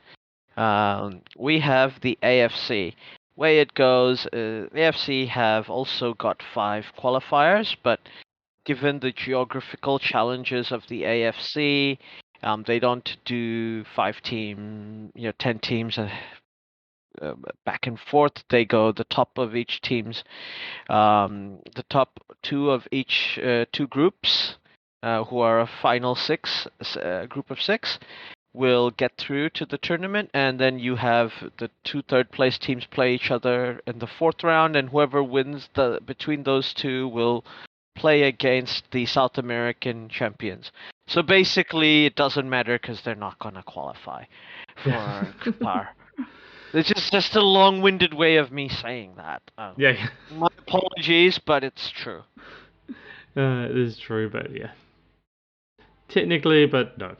we have the AFC. Way it goes, the AFC have also got 5 qualifiers, but given the geographical challenges of the AFC, they don't do 10 teams back and forth. They go the top of each team's the top two of each two groups, who are a final group of 6, will get through to the tournament, and then you have the 2 third place teams play each other in the fourth round, and whoever wins between those two will play against the South American champions. So basically, it doesn't matter because they're not going to qualify Yeah. for Qatar. This is just a long-winded way of me saying that. Yeah, My apologies, but it's true. it is true, but yeah, technically, but no.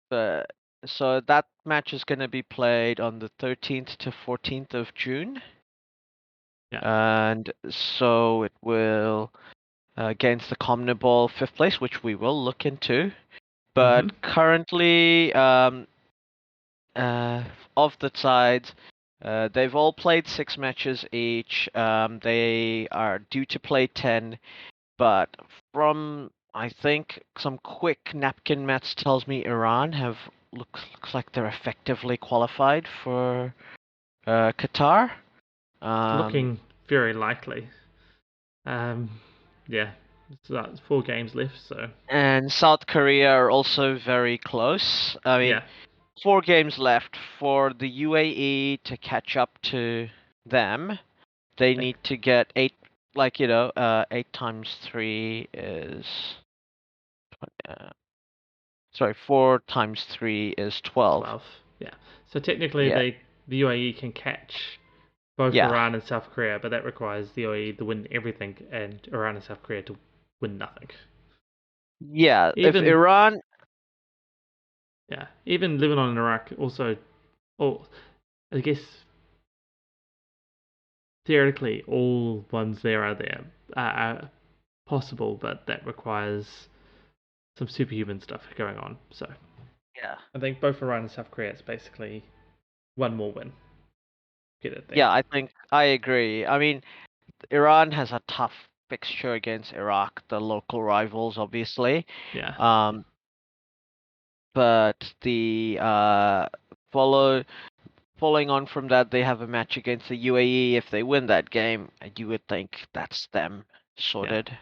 But so that match is going to be played on the 13th to 14th of June, Yeah. and so it will against the CONMEBOL fifth place, which we will look into. Mm-hmm. But currently, uh, of the sides, they've all played 6 matches each. They are due to play 10, but from I think some quick napkin maths tells me Iran have looks like they're effectively qualified for Qatar. It's Um, looking very likely. Um, yeah, it's 4 games left, so and South Korea are also very close. I mean, yeah, 4 games left for the UAE to catch up to them. They like need to get eight, 8 times 3 is, uh, sorry, 4 times 3 is 12. 12. Yeah, so technically Yeah, the UAE can catch both yeah, Iran and South Korea, but that requires the UAE to win everything and Iran and South Korea to win nothing. yeah. If Even Iran, yeah, even Lebanon and Iraq also, oh, I guess theoretically all ones there are are possible, but that requires some superhuman stuff going on. So yeah, I think both Iran and South Korea, it's basically one more win. Get it there. yeah, I think I agree. I mean, Iran has a tough fixture against Iraq, the local rivals, obviously. Yeah. Um, but the follow following on from that, they have a match against the UAE. If they win that game, you would think that's them Yeah. sorted.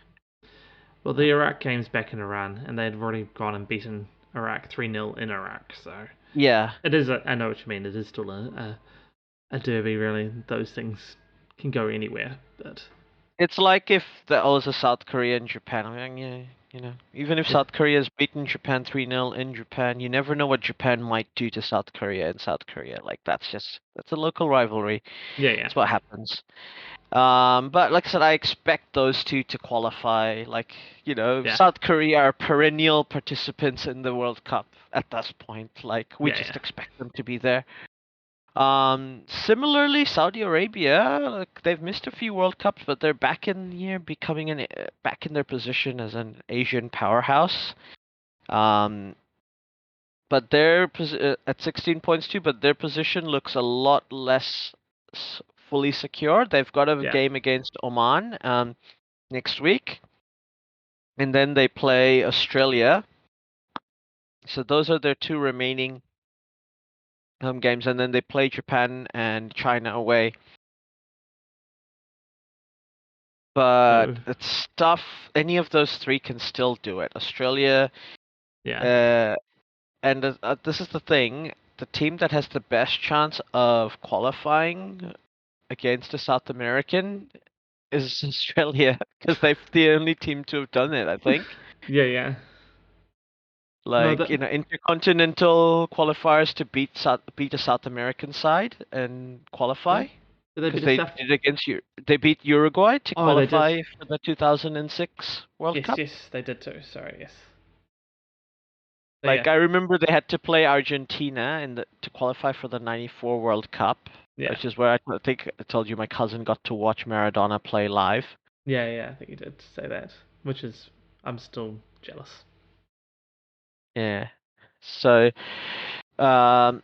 Well, the Iraq game's back in Iran, and they'd already gone and beaten Iraq 3-0 in Iraq. So Yeah, it is. I know what you mean. It is still a derby, really. Those things can go anywhere. But it's like if there was a South Korea and Japan. I mean, yeah, even if yeah, South Korea has beaten Japan 3-0 in Japan, you never know what Japan might do to South Korea in South Korea. Like that's a local rivalry. yeah, yeah, That's what happens. But like I said, I expect those two to qualify. Like, yeah, South Korea are perennial participants in the World Cup at this point. Like, we yeah, just yeah, expect them to be there. Similarly, Saudi Arabia, like, they've missed a few World Cups, but they're back in here, becoming back in their position as an Asian powerhouse. Um, but they're at 16 points too, but their position looks a lot less fully secure. They've got a yeah. game against Oman next week, and then they play Australia. So those are their two remaining home games, and then they play Japan and China away. But So it's tough. Any of those three can still do it. Australia, yeah, uh, and this is the thing: the team that has the best chance of qualifying against a South American is Australia, because they're the only team to have done it, I think. yeah, yeah. No, Like, that intercontinental qualifiers to beat a South American side and did qualify, they because beat a they South? did against you. They beat Uruguay to Oh, they did. qualify for the 2006 World Yes, Cup. yes, they did too. Sorry, yes. But Like, yeah, I remember they had to play Argentina to qualify for the '94 World Cup, yeah, which is where I think I told you my cousin got to watch Maradona play live. yeah, yeah. I think you did say that, which is I'm still jealous. Yeah. So, um,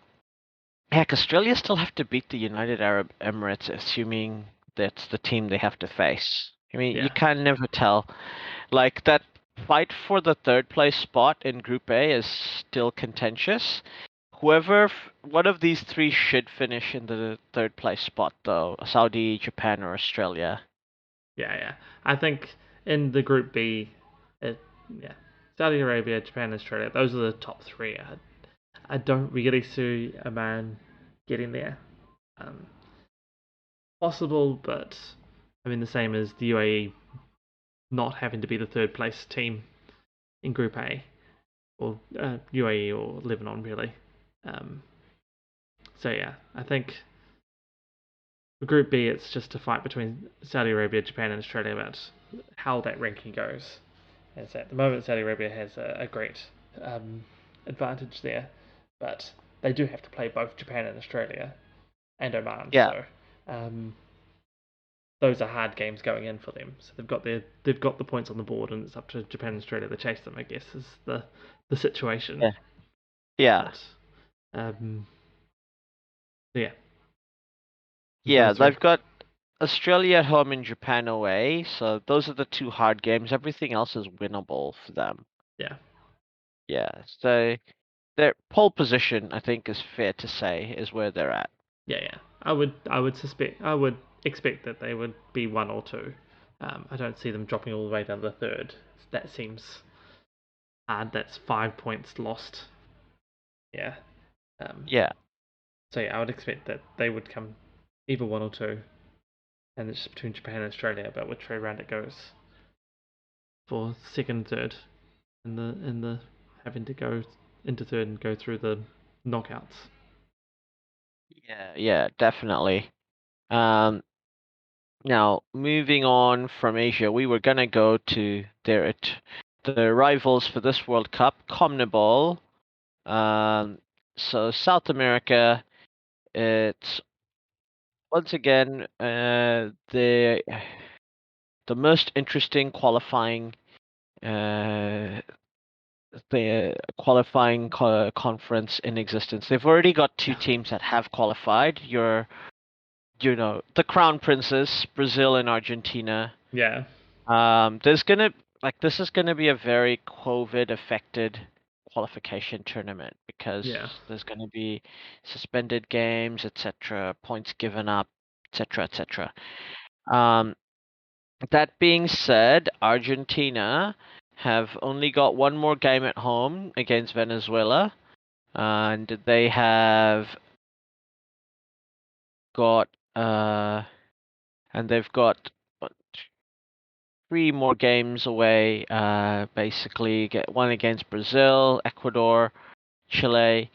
heck, Australia still have to beat the United Arab Emirates, assuming that's the team they have to face. I mean, you Yeah, can never tell. Like, that fight for the third place spot in Group A is still contentious. One of these three should finish in the third place spot, though. Saudi, Japan, or Australia. yeah, yeah. I think in the Group B, it, yeah, Saudi Arabia, Japan, Australia. Those are the top three. I don't really see a man getting there. Um, Possible, but I mean the same as the UAE not having to be the third place team in Group A, or UAE or Lebanon really. Um, So yeah, I think for Group B, it's just a fight between Saudi Arabia, Japan, and Australia about how that ranking goes. And so at the moment, Saudi Arabia has a great advantage there, but they do have to play both Japan and Australia and Oman. Yeah, So um, those are hard games going in for them. So they've got the points on the board, and it's up to Japan and Australia to chase them. I guess is the situation. yeah, yeah, But so yeah, yeah. those three. They've got Australia at home and Japan away, so those are the two hard games. Everything else is winnable for them. Yeah, Yeah, so their pole position, I think, is fair to say, is where they're at. yeah. I would expect that they would be one or two. I don't see them dropping all the way down to the third. That seems hard. That's 5 points lost. Yeah. Um, Yeah, so yeah, I would expect that they would come either one or two, and it's between Japan and Australia about which way round it goes for second, third, in the having to go into third and go through the knockouts. yeah, definitely. Um, Now moving on from Asia, we were gonna go to the rivals for this World Cup, CONMEBOL. Um, so South America, it's once again the most interesting uh, conference in existence. They've already got two Yeah, teams that have qualified. The Crown Princes, Brazil and Argentina. yeah, There's gonna this is gonna be a very COVID affected qualification tournament because yeah, there's gonna be suspended games, etc., points given up, etc., etc. Um, that being said, Argentina have only got one more game at home against Venezuela, and they have got and they've got what, three more games away. Basically, get one against Brazil, Ecuador, Chile.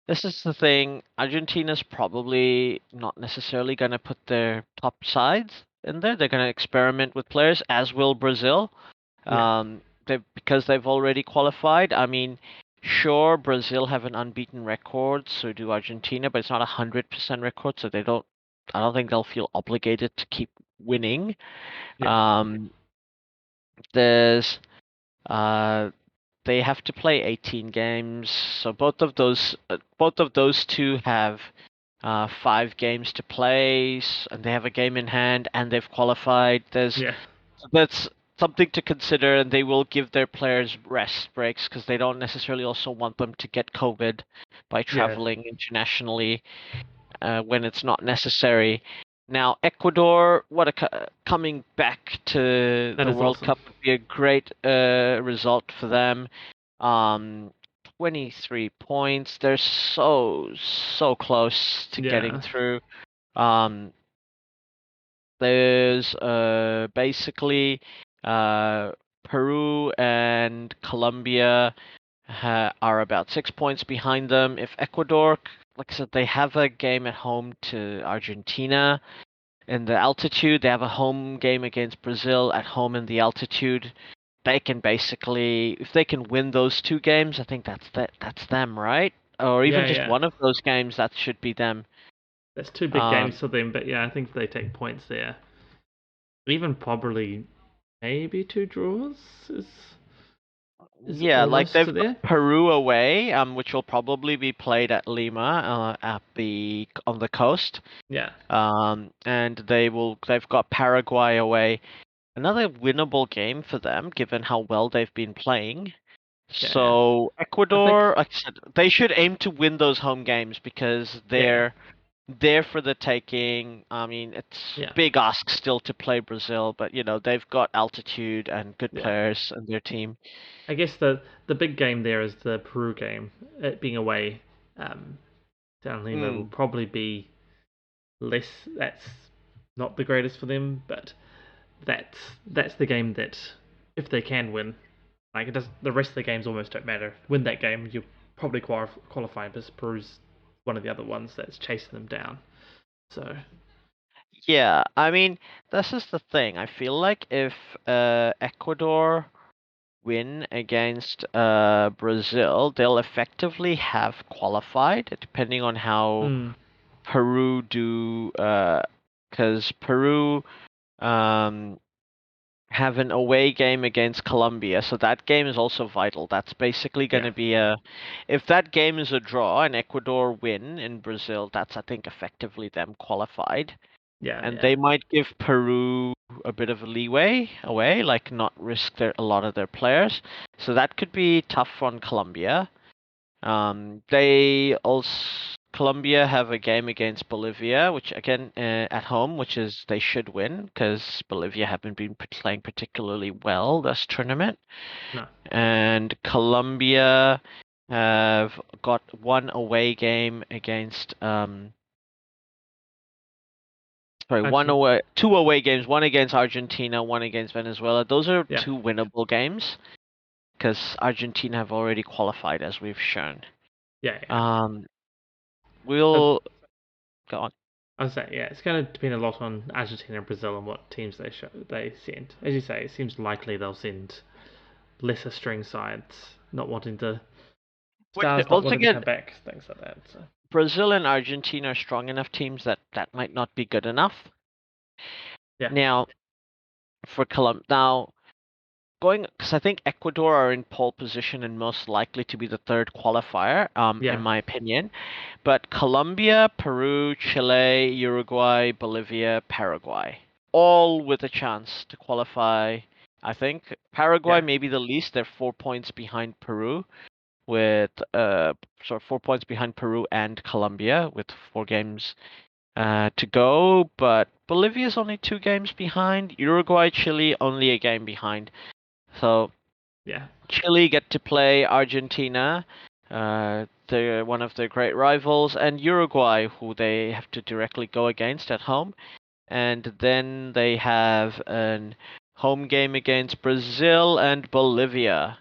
This is the thing. Argentina's probably not necessarily going to put their top sides in there. They're going to experiment with players, as will Brazil. yeah, Because they've already qualified. I mean, sure, Brazil have an unbeaten record, so do Argentina, but it's not 100% record, so they don't. I don't think they'll feel obligated to keep winning. yeah, Um, there's uh, they have to play 18 games, so both of those two have 5 games to play, and they have a game in hand, and they've qualified. yeah, That's something to consider, and they will give their players rest breaks because they don't necessarily also want them to get COVID by yeah. traveling internationally when it's not necessary. Now, Ecuador, coming back to That the is World awesome. Cup would be a great result for them. Um, 23 points. They're so close to getting Yeah, through. Um, there's basically uh, Peru and Colombia are about 6 points behind them. If Ecuador, like I said, they have a game at home to Argentina in the altitude. They have a home game against Brazil at home in the altitude. They can basically, if they can win those two games, I think that's them, right? Or even yeah, just yeah. one of those games, that should be them. That's two big games Um, for them, but yeah, I think if they take points there, even probably maybe two draws is yeah, like almost to they've got there. Peru away, which will probably be played at Lima, on the coast. Yeah, And they've got Paraguay away. Another winnable game for them, given how well they've been playing. yeah, yeah. So I think Ecuador, like I said, they should aim to win those home games because yeah, they're there for the taking. I mean, it's yeah, big ask still to play Brazil, but they've got altitude and good yeah. players in their team. I guess the big game there is the Peru game. It being away, um, down Lima will Mm, probably be less. That's not the greatest for them, but that's the game that if they can win, the rest of the games almost don't matter. Win that game, you probably qualify because Peru's one of the other ones that's chasing them down. So Yeah, I mean, this is the thing. I feel like if Ecuador win against Brazil, they'll effectively have qualified, depending on how mm, Peru do, because Peru um, have an away game against Colombia, so that game is also vital. That's basically going yeah, to be if that game is a draw and Ecuador win in Brazil, that's I think effectively them qualified. yeah, And yeah, they might give Peru a bit of a leeway away, like not risk a lot of their players. So that could be tough on Colombia. They also Colombia have a game against Bolivia, which again at home, which is they should win because Bolivia haven't been playing particularly well this tournament, no, and Colombia have got one away game against one actually, away, two away games, one against Argentina, one against Venezuela. Those are yeah, two winnable games because Argentina have already qualified, as we've shown. yeah, yeah. Um, But we'll go on. I was saying, yeah, it's going to depend a lot on Argentina and Brazil and what teams they send. As you say, it seems likely they'll send lesser string sides, not wanting to Which stars not also wanting to again, come back, things like that. So Brazil and Argentina are strong enough teams that that might not be good enough. yeah, Now for now going because I think Ecuador are in pole position and most likely to be the third qualifier, in yeah, my opinion. But Colombia, Peru, Chile, Uruguay, Bolivia, Paraguay, all with a chance to qualify. I think Paraguay yeah, maybe the least. They're 4 points behind Peru with sorry 4 points behind Peru and Colombia with 4 games to go. But Bolivia's only 2 games behind. Uruguay, Chile only a game behind. So yeah, Chile get to play Argentina, they're one of their great rivals, and Uruguay, who they have to directly go against at home. And then they have an home game against Brazil and Bolivia,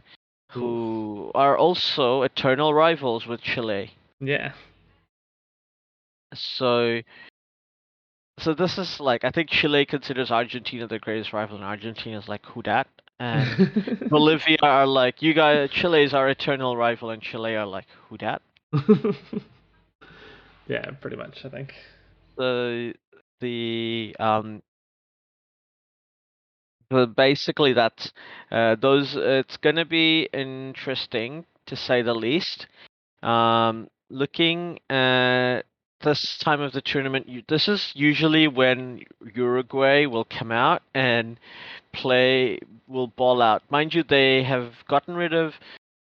oof, who are also eternal rivals with Chile. yeah. So, so this is like I think Chile considers Argentina their greatest rival, and Argentina's like who dat? And Bolivia are like you guys. Chile is our eternal rival, and Chile are like who dat? Yeah, pretty much, I think. The the but basically that's those. It's gonna be interesting to say the least. Looking at this time of the tournament, this is usually when Uruguay will come out and play, will ball out. Mind you, they have gotten rid of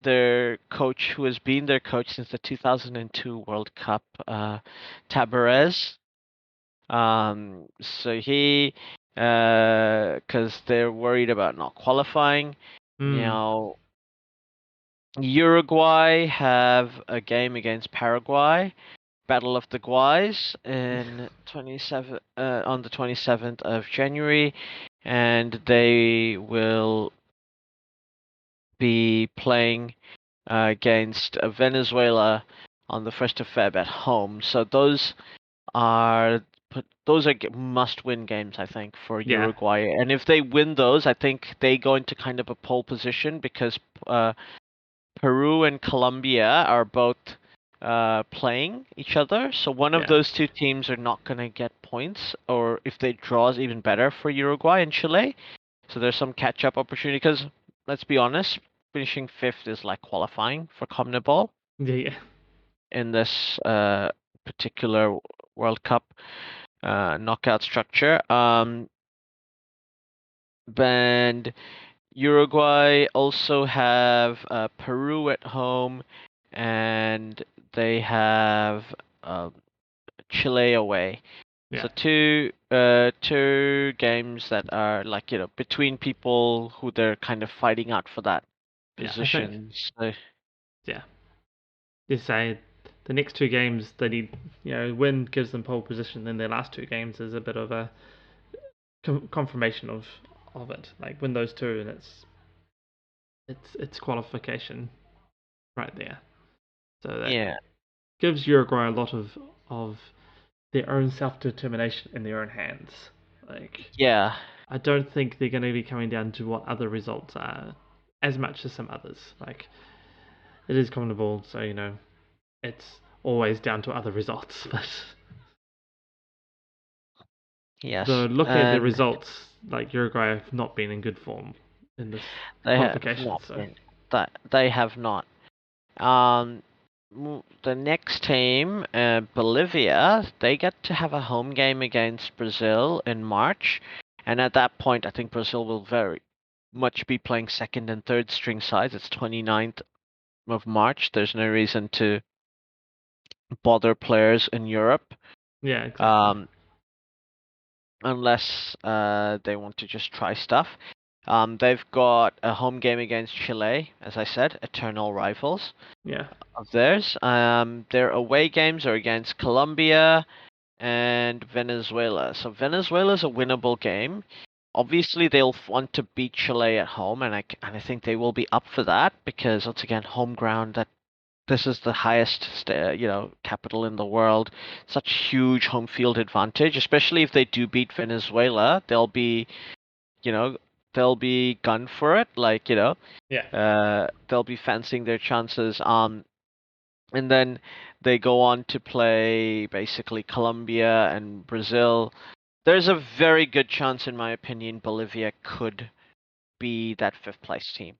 their coach, who has been their coach since the 2002 World Cup, Tabarez. So because they're worried about not qualifying. Mm, Now, Uruguay have a game against Paraguay, Battle of the Guays, on the 27th of January, and they will be playing against Venezuela on the 1st of Feb at home. So are those are must-win games, I think, for yeah, Uruguay. And if they win those, I think they go into kind of a pole position because uh, Peru and Colombia are both playing each other. So one of yeah, those two teams are not going to get points, or if they draw is even better for Uruguay and Chile. So there's some catch-up opportunity because let's be honest, finishing fifth is like qualifying for CONMEBOL yeah, yeah, in this particular World Cup knockout structure. And Uruguay also have Peru at home, and they have uh, Chile away. yeah. So two games that are like between people who they're kind of fighting out for that Yeah, I think, position. So yeah. You say the next two games they need, win gives them pole position. Then their last two games is a bit of a confirmation of it. Like win those two, and it's qualification right there. So that yeah, gives Uruguay a lot of their own self determination in their own hands. Like Yeah. I don't think they're going to be coming down to what other results are as much as some others. Like it is CONMEBOL, so it's always down to other results. But though Yes. looking at the And results, like Uruguay have not been in good form in this they have qualification. not So been. That they have not. Um, the next team, Bolivia, they get to have a home game against Brazil in March, and at that point, I think Brazil will very much be playing second and third string sides. It's 29th of March. There's no reason to bother players in Europe, yeah, exactly. um, unless they want to just try stuff. They've got a home game against Chile, as I said, eternal rivals Yeah, of theirs. Their away games are against Colombia and Venezuela. So Venezuela's a winnable game. Obviously, they'll want to beat Chile at home, and I think they will be up for that because once again, home ground. That this is the highest, capital in the world. Such huge home field advantage, especially if they do beat Venezuela. You know, they'll be gun for it. yeah, They'll be fancying their chances. And then they go on to play basically Colombia and Brazil. There's a very good chance, in my opinion, Bolivia could be that fifth place team.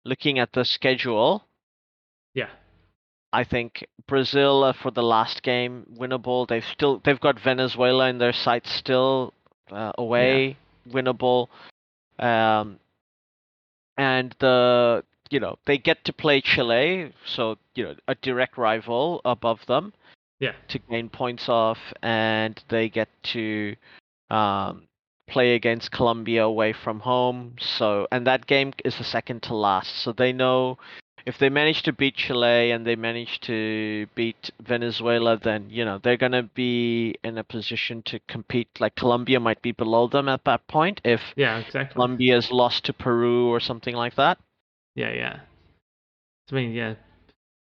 Looking at the schedule, yeah, I think Brazil for the last game winnable. They've got Venezuela in their sights still yeah, away winnable. Um, and they get to play Chile, so a direct rival above them yeah, to gain points off, and they get to um, play against Colombia away from home. So, and that game is the second to last. So they know if they manage to beat Chile and they manage to beat Venezuela, then they're gonna be in a position to compete. Like Colombia might be below them at that point if yeah, exactly. Colombia's lost to Peru or something like that. Yeah, yeah. I mean, yeah,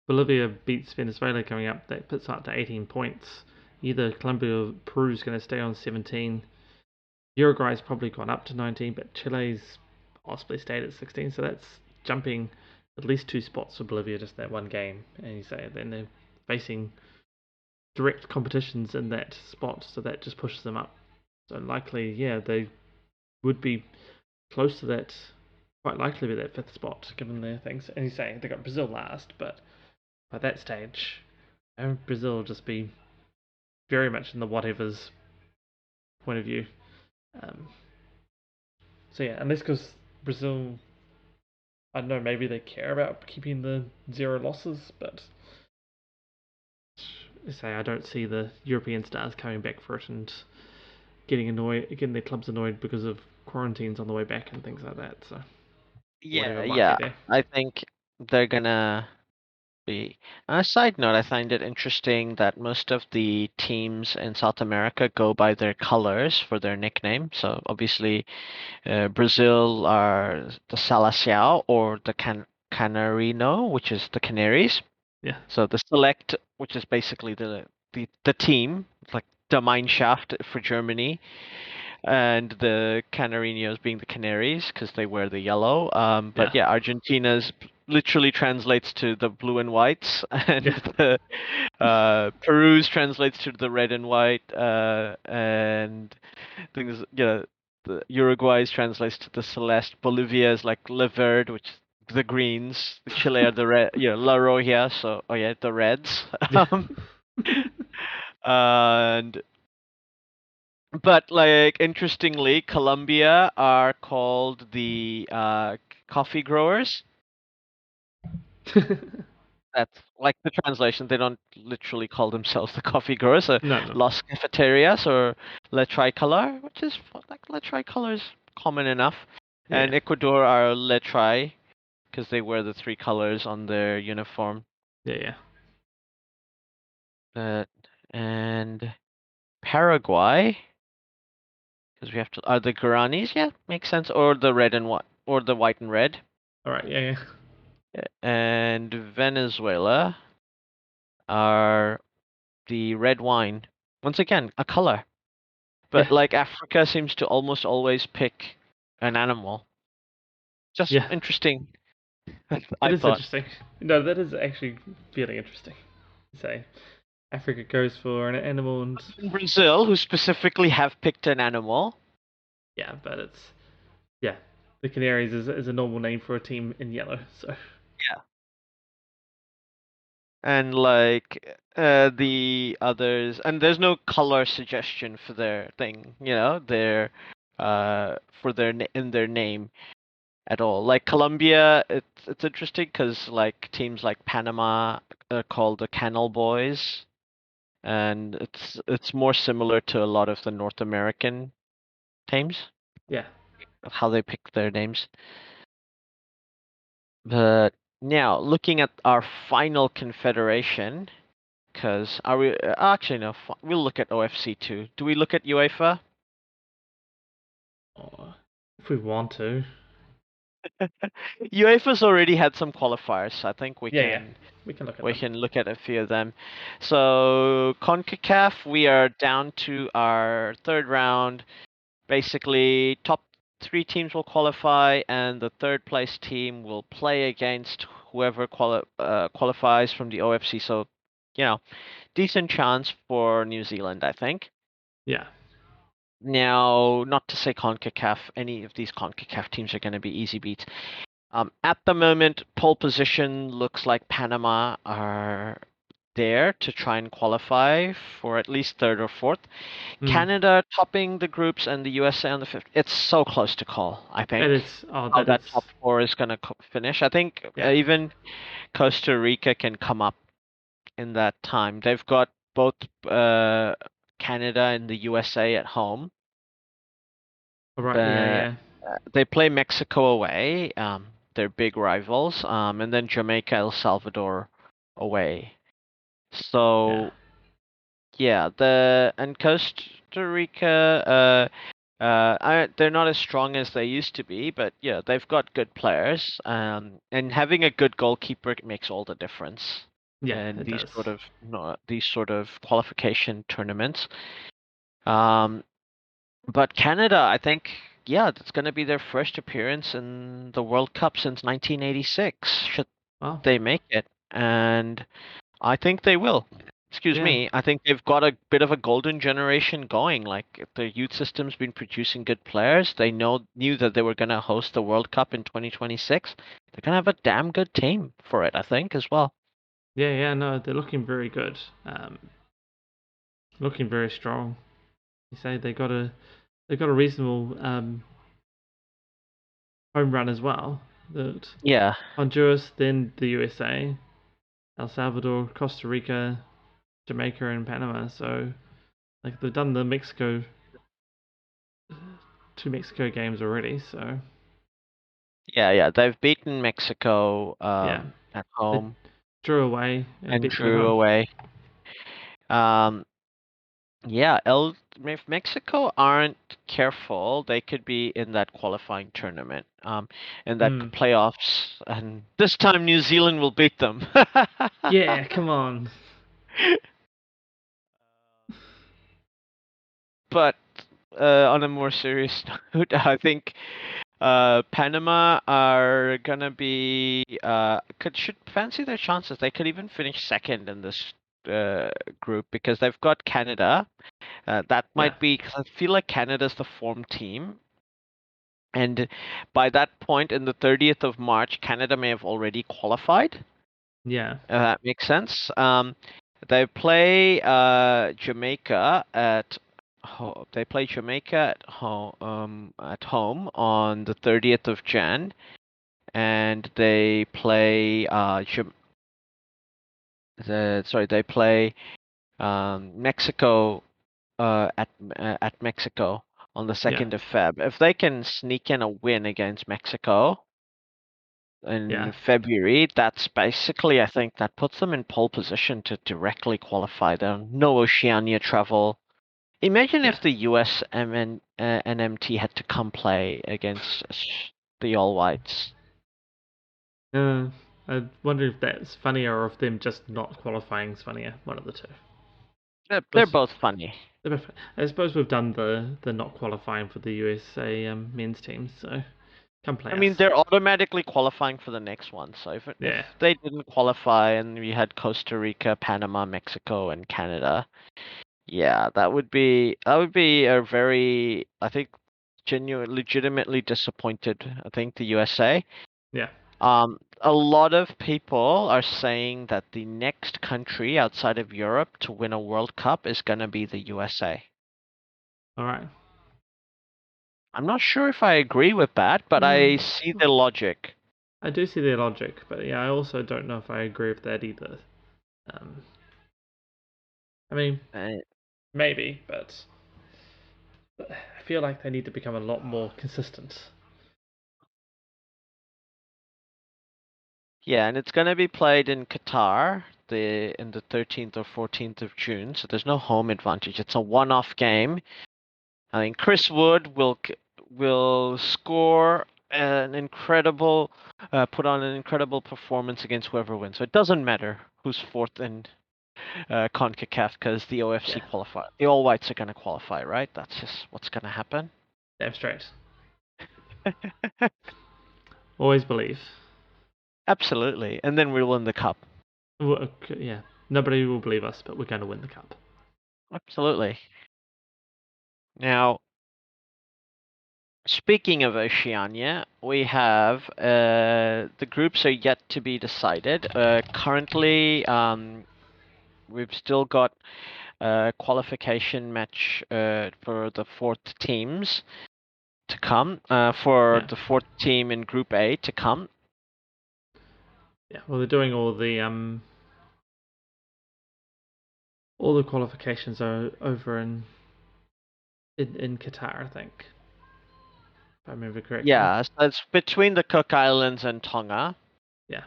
Bolivia beats Venezuela coming up. That puts up to 18 points. Either Colombia or Peru's going to stay on 17. Uruguay's probably gone up to 19, but Chile's possibly stayed at 16. So that's jumping at least 2 spots for Bolivia just that one game. And you say then they're facing direct competitions in that spot, so that just pushes them up. So likely, yeah, they would be close to that, quite likely be that fifth spot given their things. And you say they got Brazil last, but by that stage, Brazil will just be very much in the whatever's point of view. Um, so yeah, unless because Brazil, I don't know, maybe they care about keeping the 0 losses, but say I don't see the European stars coming back for it and getting their clubs annoyed because of quarantines on the way back and things like that. So Yeah, whatever might be yeah. there. I think they're gonna be. On a side note, I find it interesting that most of the teams in South America go by their colors for their nickname. So obviously, Brazil are the Seleção or the Canarino, which is the Canaries. Yeah, So the Select, which is basically the team, like the mine shaft for Germany, and the Canarinos being the Canaries because they wear the yellow. But yeah, yeah, Argentina's literally translates to the blue and whites, and yeah, the Peru's translates to the red and white, and things. The Uruguay's translates to the celeste. Bolivia is like Le Verde, which is the greens. The Chile are the red. La Roja. So oh yeah, the reds. yeah. And but like interestingly, Colombia are called the coffee growers. That's like the translation. They don't literally call themselves the coffee growers. No, no. Los Cafeterias or Le Tricolor, which is like Le Tricolor is common enough. Yeah, And Ecuador are Le Tri because they wear the three colors on their uniform. yeah, yeah. Uh, and Paraguay, because we have to, are the Guaranis? Yeah, makes sense. Or the red and white, or the white and red. All right, yeah, yeah. And Venezuela are the red wine. Once again, a color. But Yeah, like Africa seems to almost always pick an animal. Just yeah. interesting, It I is thought. interesting. No, that is actually really interesting. Say, Africa goes for an animal, and In Brazil, who specifically have picked an animal. yeah, but it's yeah. The Canaries is a normal name for a team in yellow. So Yeah. And like the others, and there's no color suggestion for their thing, their for in their name at all. Like Colombia, it's interesting because like teams like Panama are called the Canal Boys, and it's more similar to a lot of the North American teams, yeah. how they pick their names. But now looking at our final confederation, because are we actually no? We'll look at OFC too. Do we look at UEFA? Or if we want to, UEFA's already had some qualifiers. I think we yeah, yeah. can We can look at we them. can look at a few of them. So CONCACAF, we are down to our third round. Basically, top three teams will qualify, and the third place team will play against whoever qualifies from the OFC. So, decent chance for New Zealand, I think. Yeah. Now, not to say CONCACAF, any of these CONCACAF teams are going to be easy beats. At the moment, pole position looks like Panama are there to try and qualify for at least third or fourth. Mm. Canada topping the groups and the USA on the fifth. It's so close to call, I It think, is. Oh, how that that is. top four is going to finish. I think Yeah. even Costa Rica can come up in that time. They've got both Canada and the USA at home, All right. Yeah. but Yeah. they play Mexico away. They're big rivals. And then Jamaica, El Salvador away. Yeah. So yeah, and Costa Rica. They're not as strong as they used to be, but yeah, they've got good players. And having a good goalkeeper makes all the difference Yeah. in It does. these sort of qualification tournaments. Um, but Canada, I think, yeah, it's going to be their first appearance in the World Cup since 1986. Should Well. they make it? And I think they will. Excuse Yeah. me. I think they've got a bit of a golden generation going. Like their youth system's been producing good players. They knew that they were going to host the World Cup in 2026. They're going to have a damn good team for it, I think, as well. Yeah. Yeah. No, they're looking very good. Looking very strong. You say they got a reasonable home run as well. That Yeah. Honduras, then the USA, El Salvador, Costa Rica, Jamaica, and Panama. So like they've done the Mexico two Mexico games already. So Yeah, yeah. They've beaten Mexico yeah, at they home drew away and and beat them at drew home. away. Um, Yeah, if Mexico aren't careful, they could be in that qualifying tournament, in that Hmm. playoffs, and this time New Zealand will beat them. Yeah, come on. But on a more serious note, I think Panama are gonna be should fancy their chances. They could even finish second in this group because they've got Canada. That Yeah, might be because I feel like Canada's the form team. And by that point, in the 30th of March, Canada may have already qualified. yeah, That makes sense. They play Jamaica they play Jamaica at home on the 30th of Jan, and they play they play Mexico at Mexico on the yeah, 2nd of Feb. If they can sneak in a win against Mexico yeah, in February, that's basically, I think, that puts them in pole position to directly qualify. There no Oceania travel. Imagine yeah. if the US NMT had to come play against the All Whites. Uh, I wonder if that's funnier or if them just not qualifying is funnier. One of the two. They're But both funny. I suppose we've done the not qualifying for the USA men's team, so come play I mean, us. they're automatically qualifying for the next one. So if Yeah. they didn't qualify and we had Costa Rica, Panama, Mexico, and Canada, yeah, that would be a very, I think, genuine, legitimately disappointed. I think the USA. Yeah. A lot of people are saying that the next country outside of Europe to win a World Cup is gonna be the USA. All right. I'm not sure if I agree with that, but I Mm, see the logic. I do see their logic, but yeah, I also don't know if I agree with that either. Um, I mean, Uh, maybe, but I feel like they need to become a lot more consistent. yeah, and it's gonna be played in Qatar, in the 13th or 14th of June, so there's no home advantage. It's a one-off game. I think Chris Wood will score an incredible, put on an incredible performance against whoever wins. So it doesn't matter who's fourth in CONCACAF because the OFC Yeah, qualify. The All Whites are going to qualify, right? That's just what's going to happen. damn straight. Always believe. Absolutely, and then we'll win the cup. Well, okay, yeah, nobody will believe us, but we're going to win the cup. Absolutely. Now, speaking of Oceania, we have the groups are yet to be decided. Currently, we've still got a qualification match for the fourth teams to come, for Yeah, the fourth team in Group A to come. yeah. Well, they're doing all the qualifications are over in Qatar, I think, if I remember correctly. Yeah, so it's between the Cook Islands and Tonga. Yeah,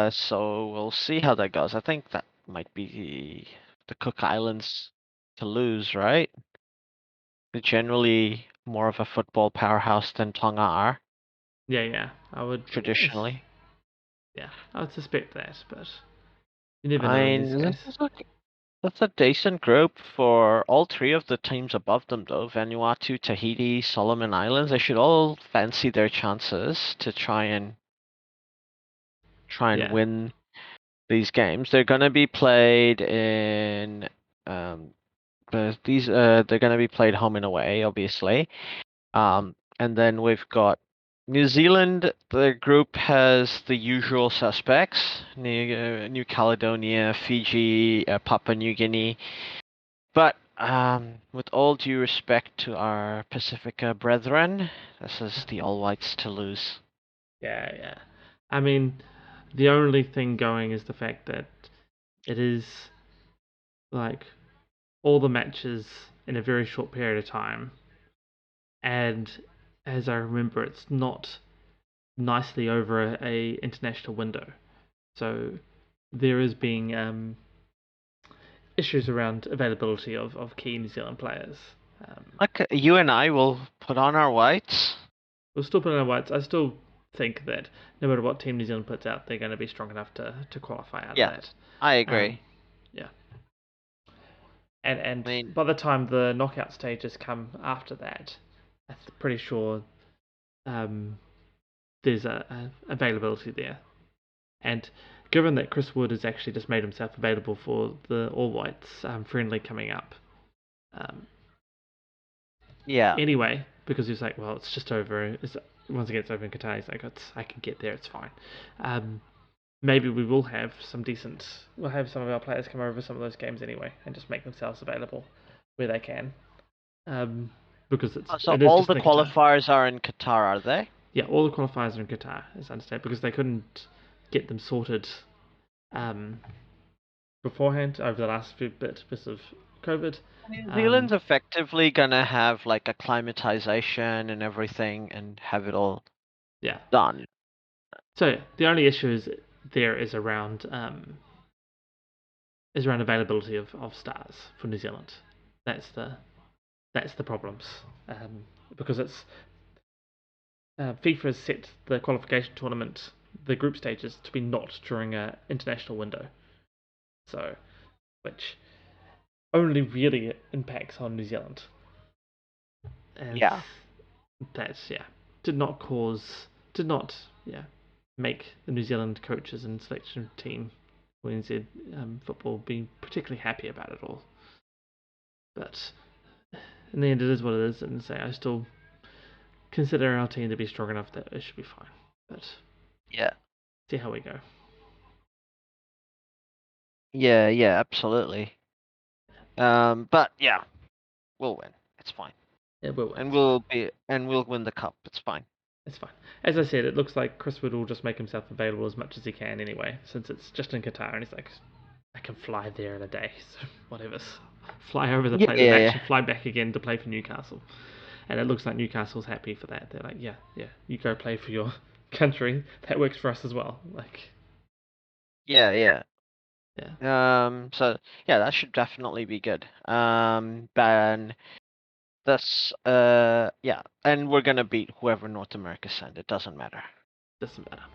So we'll see how that goes. I think that might be the Cook Islands to lose, right? They're generally more of a football powerhouse than Tonga are, yeah, yeah. traditionally. Yeah, I would suspect that, but you never I know in these mean, guys. that's a decent group for all three of the teams above them, though. Vanuatu, Tahiti, Solomon Islands. They should all fancy their chances to try and Yeah, win these games. They're gonna be played in um they're gonna be played home and away, obviously. And then we've got New Zealand. The group has the usual suspects: New Caledonia, Fiji, Papua New Guinea. But with all due respect to our Pacifica brethren, this is the All Whites to lose. yeah, yeah. I mean, the only thing going is the fact that it is like all the matches in a very short period of time, and as I remember, it's not nicely over a international window. So there is being issues around availability of key New Zealand players. Like you and I will put on our whites. We'll still put in our whites. I still think that no matter what team New Zealand puts out, they're going to be strong enough to qualify out of Yes, that. I Um, agree. yeah, and I mean, by the time the knockout stages come after that, I'm pretty sure um, there's a availability there. And given that Chris Wood has actually just made himself available for the All Whites friendly coming up, um, yeah. anyway, because he's like, well, it's just over. Once again, it's over in Qatar. He's like, I can get there. It's fine. Um, maybe we will have some decent. We'll have some of our players come over some of those games anyway, and just make themselves available where they can. Um, because So it is all just the in Qatar. qualifiers are in Qatar, are they? Yeah, all the qualifiers are in Qatar, as I understand, because they couldn't get them sorted um, beforehand over the last few bits of COVID. New Um, Zealand's effectively gonna have like acclimatization and everything and have it all yeah. done. So the only issue there is around availability of stars for New Zealand. That's the problems because FIFA has set the qualification tournament, the group stages, to be not during an international window. So, which only really impacts on New Zealand. And Yeah. that's, did not, make the New Zealand coaches and selection team for NZ football be particularly happy about it all. But in the end, it is what it is, and say I still consider our team to be strong enough that it should be fine. But Yeah. see how we go. Yeah, yeah, absolutely. But yeah, we'll win. It's fine. Yeah, we'll win. We'll win the cup. It's fine. It's fine. As I said, it looks like Chris Wood will just make himself available as much as he can anyway, since it's just in Qatar, and he's like, I can fly there in a day, so whatever. Fly over to Yeah, play the yeah, match yeah. and fly back again to play for Newcastle. And it looks like Newcastle's happy for that. They're like, yeah, you go play for your country. That works for us as well. Like, Yeah, yeah. yeah, So yeah, that should definitely be good. But that's yeah, and we're gonna beat whoever North America send. It doesn't matter. doesn't matter.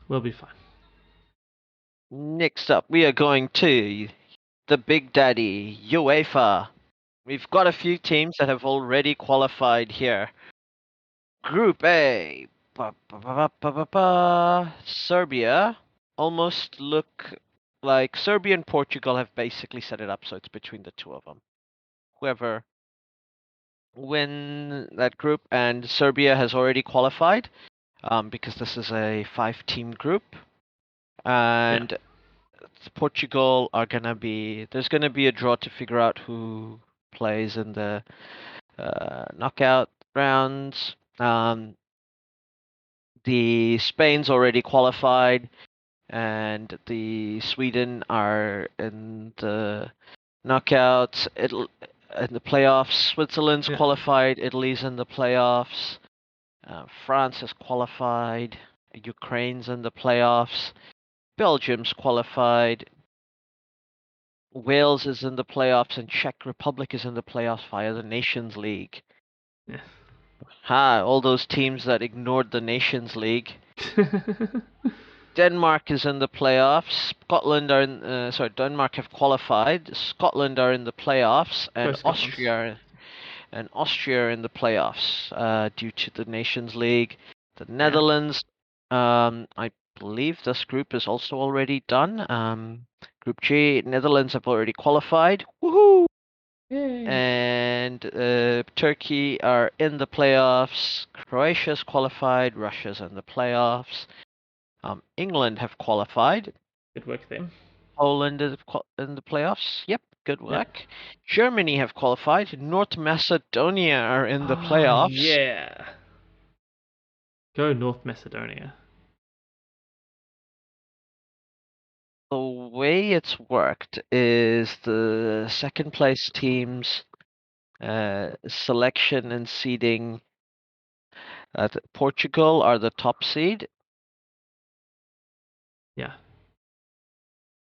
We'll be fine. Next up, we are going to the Big Daddy UEFA. We've got a few teams that have already qualified here. Group A. Serbia almost look like Serbia and Portugal have basically set it up so it's between the two of them. Whoever win that group, and Serbia has already qualified because this is a 5-team group, Yeah, and Portugal are gonna be there's gonna be a draw to figure out who plays in the knockout rounds. The Spain's already qualified, and the Sweden are in the knockouts. In the playoffs. Switzerland's yeah, qualified. Italy's in the playoffs. France is qualified. Ukraine's in the playoffs. Belgium's qualified. Wales is in the playoffs, and Czech Republic is in the playoffs via the Nations League. yeah. All those teams that ignored the Nations League. Denmark is in the playoffs. Denmark have qualified. Scotland are in the playoffs, Go and Scotland. Austria are in the playoffs due to the Nations League. The Yeah, Netherlands, I believe this group is also already done. Group G, Netherlands have already qualified. Woohoo! yay. And Turkey are in the playoffs. Croatia's qualified. Russia's in the playoffs. England have qualified. Good work them. Poland is in the playoffs. Yep, good Yeah. work. Germany have qualified. North Macedonia are in the Oh playoffs. yeah. Go North Macedonia. The way it's worked is the second place teams selection and seeding. Portugal are the top seed, Yeah.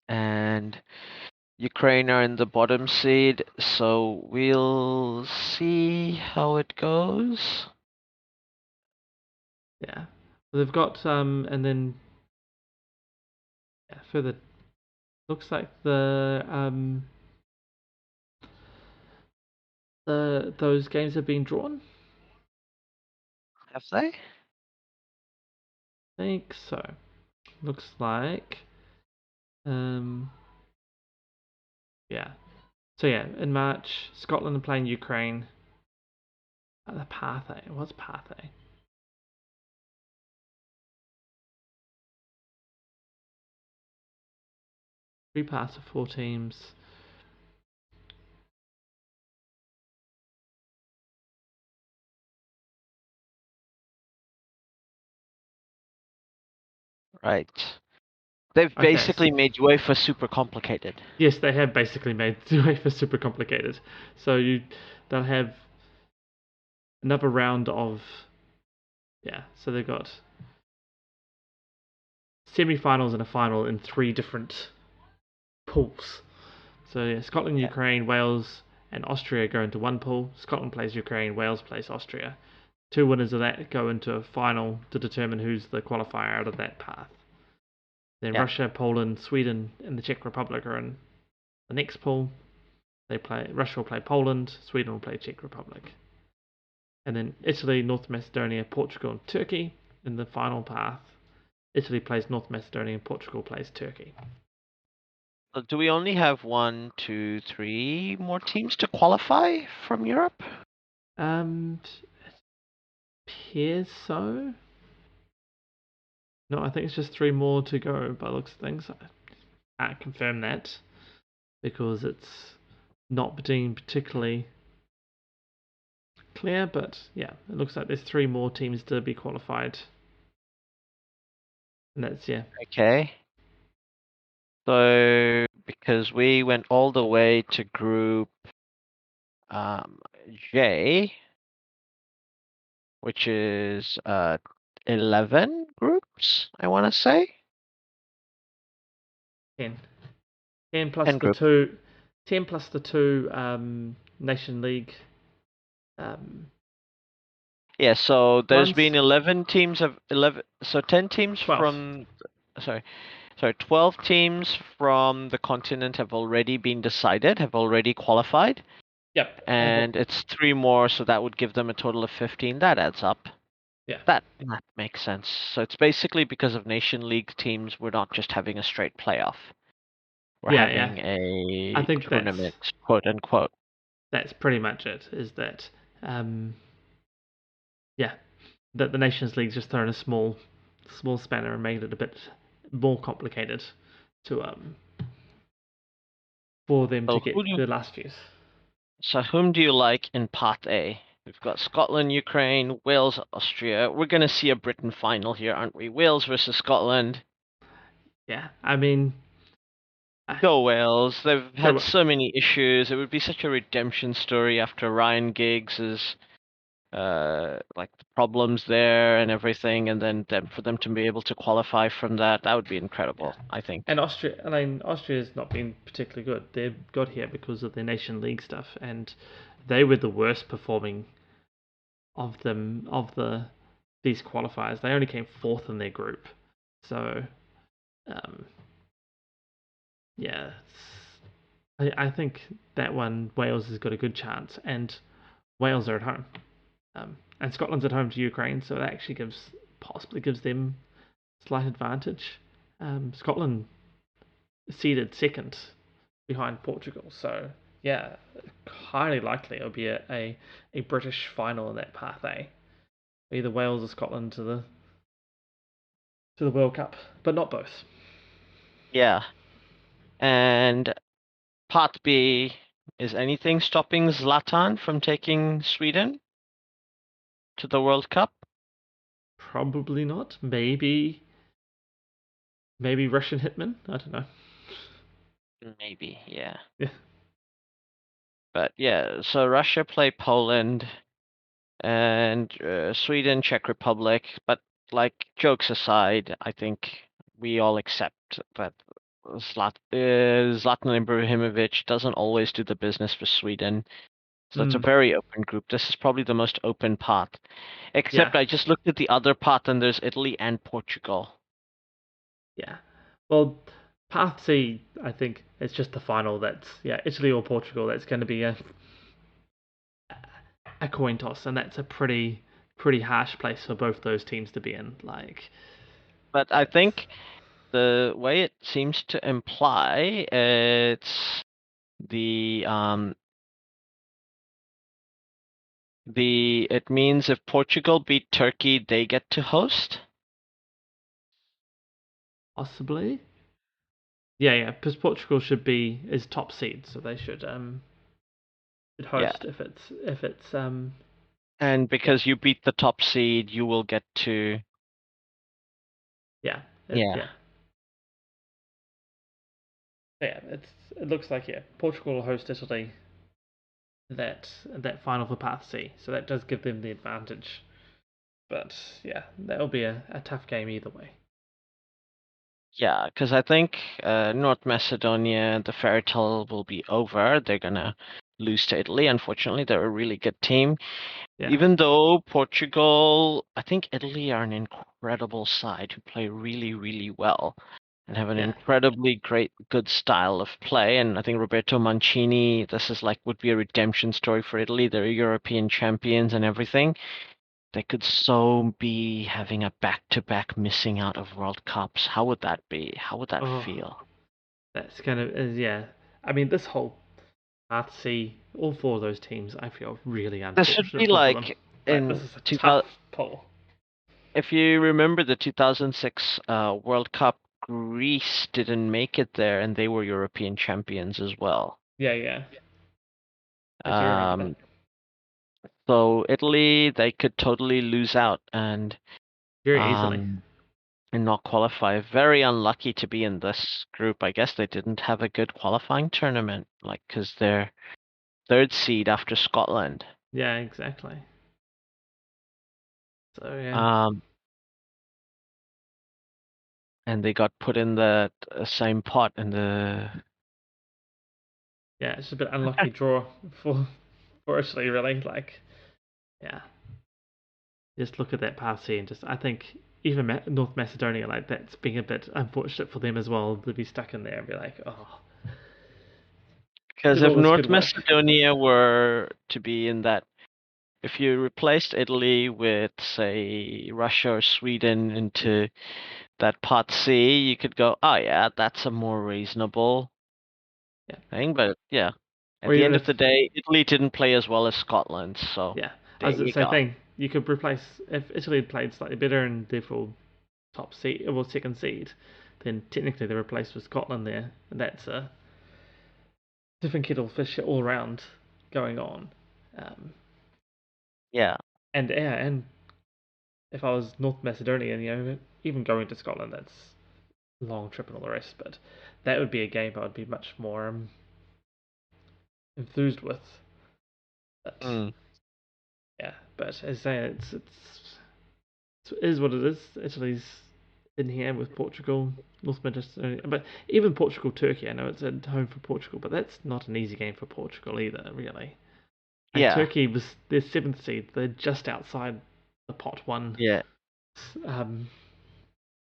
and Ukraine are in the bottom seed. So we'll see how it goes. Yeah. They've got and then yeah, further looks like the those games have been drawn. Have they? I think so. Looks like um yeah. So yeah, in March, Scotland are playing Ukraine. The path A. What's path A? Three paths of 4 teams. Right. They've Okay. basically made UEFA super complicated. Yes, they have basically made UEFA super complicated. So they'll have another round of yeah. So they've got semi-finals and a final in 3 different pools. So yeah, Scotland, Yeah. Ukraine, Wales, and Austria go into one pool. Scotland plays Ukraine, Wales plays Austria. Two winners of that go into a final to determine who's the qualifier out of that path. Then Yeah. Russia, Poland, Sweden, and the Czech Republic are in the next pool. Russia will play Poland, Sweden will play Czech Republic. And then Italy, North Macedonia, Portugal, and Turkey in the final path. Italy plays North Macedonia, and Portugal plays Turkey. Do we only have 1, 2, 3 more teams to qualify from Europe? It appears so. No, I think it's just 3 more to go by the looks of things. I can't confirm that because it's not being particularly clear, but yeah, it looks like there's 3 more teams to be qualified. And that's, yeah. Okay. So, because we went all the way to group J, which is 11 groups, I want to say. 10. 10 plus 10 the groups. 2. 10 plus the 2 Nation League. Yeah, so there's Ones. been 11 teams of 11, so 10 teams 12. from, sorry, 12 teams from the continent have already been decided, have already qualified. Yep. And it's 3 more, so that would give them a total of 15. That adds up. Yeah. That makes sense. So it's basically because of Nation League teams, we're not just having a straight playoff. We're having I a think tournament, quote unquote. that's pretty much it. Is that yeah, that the Nations League just thrown a small spanner and made it a bit more complicated to for them to get the last few. So whom do you like in Part A? We've got Scotland, Ukraine, Wales, Austria. We're going to see a Britain final here, aren't we? Wales versus Scotland. Yeah, I mean, Go Wales. They've had so many issues. It would be such a redemption story after Ryan Giggs's like the problems there and everything, and then for them to be able to qualify from that would be incredible. Yeah. I think. And Austria's not been particularly good. They got here because of their Nation League stuff, and they were the worst performing of these qualifiers. They only came 4th in their group, so yeah, I think that one Wales has got a good chance, and Wales are at home, and Scotland's at home to Ukraine, so that actually possibly gives them slight advantage. Scotland seeded 2nd behind Portugal, so yeah, highly likely it'll be a British final in that path A, either Wales or Scotland to the World Cup, but not both. Yeah, and Part B, is anything stopping Zlatan from taking Sweden to the World Cup? Probably not. Maybe Russian hitmen. I don't know. Maybe, yeah. Yeah. But yeah, so Russia play Poland and Sweden, Czech Republic. But like jokes aside, I think we all accept that Zlatan Ibrahimovic doesn't always do the business for Sweden. So it's a very open group. This is probably the most open part. Except I just looked at the other part and there's Italy and Portugal. Yeah. Well, Path C, I think it's just the final. That's Italy or Portugal. That's going to be a coin toss, and that's a pretty harsh place for both those teams to be in. But I think the way it seems to imply it's it means if Portugal beat Turkey, they get to host. Possibly. Yeah, because Portugal is top seed, so they should host if it's And because you beat the top seed, you will get to. Yeah. It looks like Portugal will host Italy. That final for Path C, so that does give them the advantage. But yeah, that'll be a tough game either way. Yeah, because I think North Macedonia, the fairy tale will be over. They're gonna lose to Italy. Unfortunately, they're a really good team. Yeah, Even though Portugal, I think Italy are an incredible side who play really, really well and have an yeah. incredibly good style of play. And I think Roberto Mancini, this is like would be a redemption story for Italy. They're European champions and everything. They could so be having a back-to-back missing out of World Cups. How would that be? How would that Oh, feel? that's kind of yeah. I mean, this whole path C, all four of those teams, I feel really This should be unfortunate for them. like Like this in is a tough 2000, pull. if you remember the 2006 World Cup, Greece didn't make it there, and they were European champions as well. Yeah, yeah. I do remember that Um, so Italy, they could totally lose out very easily. um, and not qualify. Very unlucky to be in this group. I guess they didn't have a good qualifying tournament, like because they're third seed after Scotland. Yeah, exactly. So yeah, Um, and they got put in the same pot in the. yeah, it's just a bit unlucky draw for Italy, really. Like, yeah, just look at that path C and just I think even North Macedonia, like that's being a bit unfortunate for them as well to be stuck in there and be like, oh, Because did all if this good North work. Macedonia were to be in that, if you replaced Italy with, say, Russia or Sweden into that pot C, you could go, oh yeah, that's a more reasonable Yeah, thing. But yeah, at or the even end if of the day, Italy didn't play as well as Scotland, so yeah, I there was the you same go. thing. You could replace if Italy had played slightly better and therefore top seed, well second seed, then technically they replaced with Scotland there, and that's a different kettle of fish all around going on. Um, Yeah, and if I was North Macedonian, even going to Scotland, that's a long trip and all the rest, but that would be a game I would be much more enthused with. But mm, yeah, but as I say, it is what it is. Italy's in here with Portugal, North Macedonia, but even Portugal, Turkey. I know it's at home for Portugal, but that's not an easy game for Portugal either, really. Like yeah, Turkey was their seventh seed; they're just outside the pot one. yeah. Um,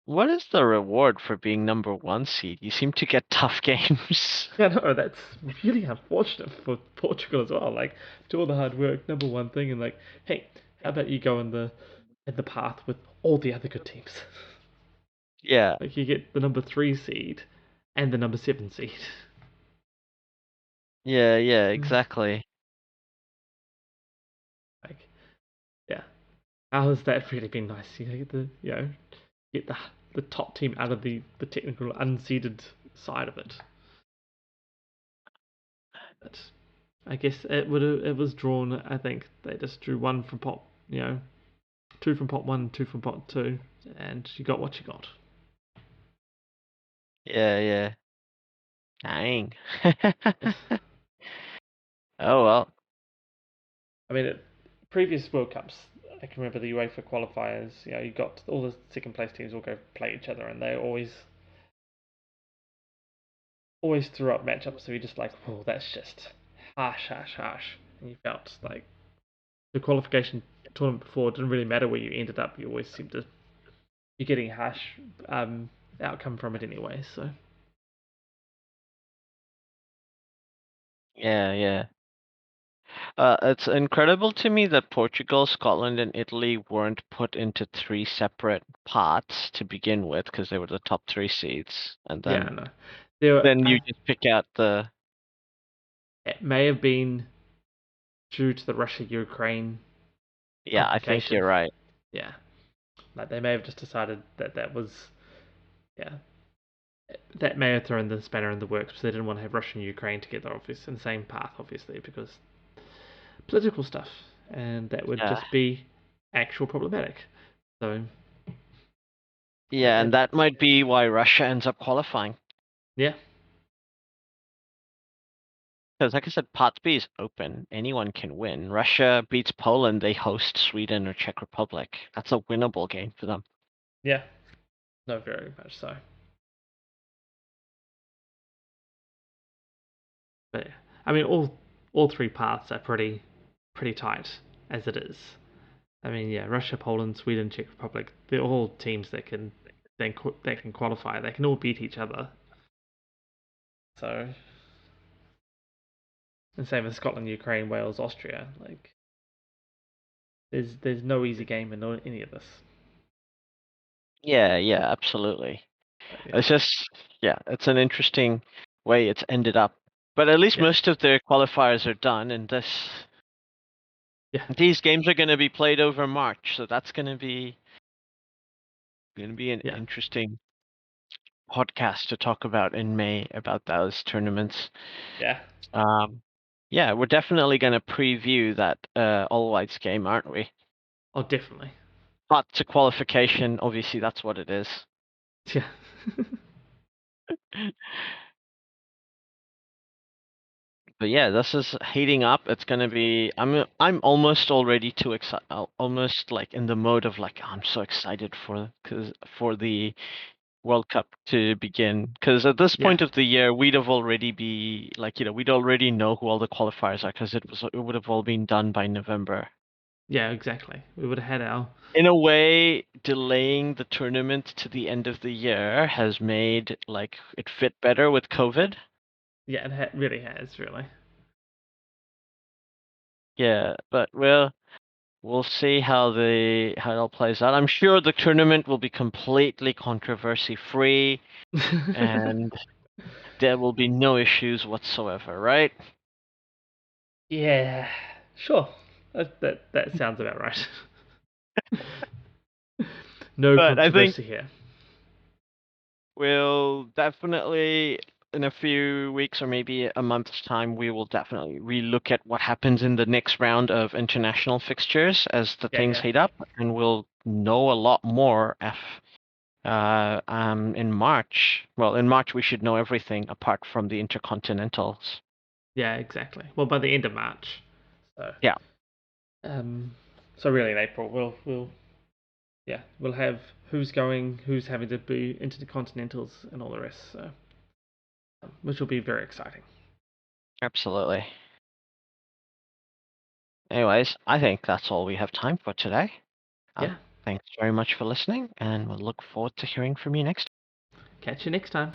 What is the reward for being number one seed? You seem to get tough games. yeah, no, that's really unfortunate for Portugal as well. Like, do all the hard work, number one thing, and like, hey, how about you go in the path with all the other good teams? Yeah, Like, you get the number three seed and the number seven seed. yeah, yeah, Mm. exactly. Like, yeah, how has that really been nice? Get the top team out of the technical unseeded side of it. But I guess it was drawn. I think they just drew one from pot, two from pot one, two from pot two, and you got what you got. Yeah, yeah. Dang. Oh well. I mean, previous World Cups, I can remember the UEFA qualifiers. You got all the second place teams all go play each other, and they always threw up matchups. So you're just like, oh, that's just harsh, harsh, harsh. And you felt like the qualification tournament before it didn't really matter where you ended up. You always seemed to you're getting a harsh outcome from it anyway. So Yeah, yeah. It's incredible to me that Portugal, Scotland, and Italy weren't put into three separate pots to begin with because they were the top three seeds, and yeah, no, there then you just pick out the. it may have been due to the Russia-Ukraine Yeah, I think complication. you're right. Yeah, like they may have just decided that was yeah that may have thrown the spanner in the works because they didn't want to have Russia and Ukraine together, obviously, in the same path, obviously, because political stuff, and that would Yeah, just be actual problematic. So, yeah, it, and that might be why Russia ends up qualifying. yeah, Because, like I said, pot B is open. Anyone can win. Russia beats Poland, they host Sweden or Czech Republic. That's a winnable game for them. yeah, no, very much so. But yeah, I mean, all three paths are pretty tight. as it is. I mean, yeah, Russia, Poland, Sweden, Czech Republic, they're all teams that can qualify. They can all beat each other. So, and same as Scotland, Ukraine, Wales, Austria. Like, there's no easy game in any of this. Yeah, yeah, absolutely. So, yeah, It's just, yeah, it's an interesting way it's ended up. But at least yeah, most of their qualifiers are done, and yeah, these games are going to be played over March, so that's going to be an yeah, interesting podcast to talk about in May about those tournaments. yeah. Um, yeah, we're definitely going to preview that all whites game, aren't we? Oh, definitely. But to qualification, obviously that's what it is. Yeah, But yeah, this is heating up. It's gonna be. I'm almost already too excited. Almost like in the mode of like I'm so excited for the World Cup to begin. Because at this yeah, point of the year, we'd have already be like we'd already know who all the qualifiers are because it would have all been done by November. yeah. Exactly. We would have had our. In a way, delaying the tournament to the end of the year has made like it fit better with COVID. Yeah, really has really. Yeah, but we'll see how it all plays out. I'm sure the tournament will be completely controversy free and there will be no issues whatsoever, right? Yeah, sure. That sounds about right. No But I think controversy here. we'll definitely in a few weeks or maybe a month's time we will definitely relook at what happens in the next round of international fixtures as the Yeah, things yeah, heat up and we'll know a lot more in March. Well, in March we should know everything apart from the intercontinentals. yeah. Exactly. Well, by the end of March. So, Yeah, um, so really in April we'll have who's going, who's having to be into the continentals and all the rest. So, which will be very exciting. absolutely. Anyways, I think that's all we have time for today. Yeah. Thanks very much for listening, and we'll look forward to hearing from you next Catch you next time.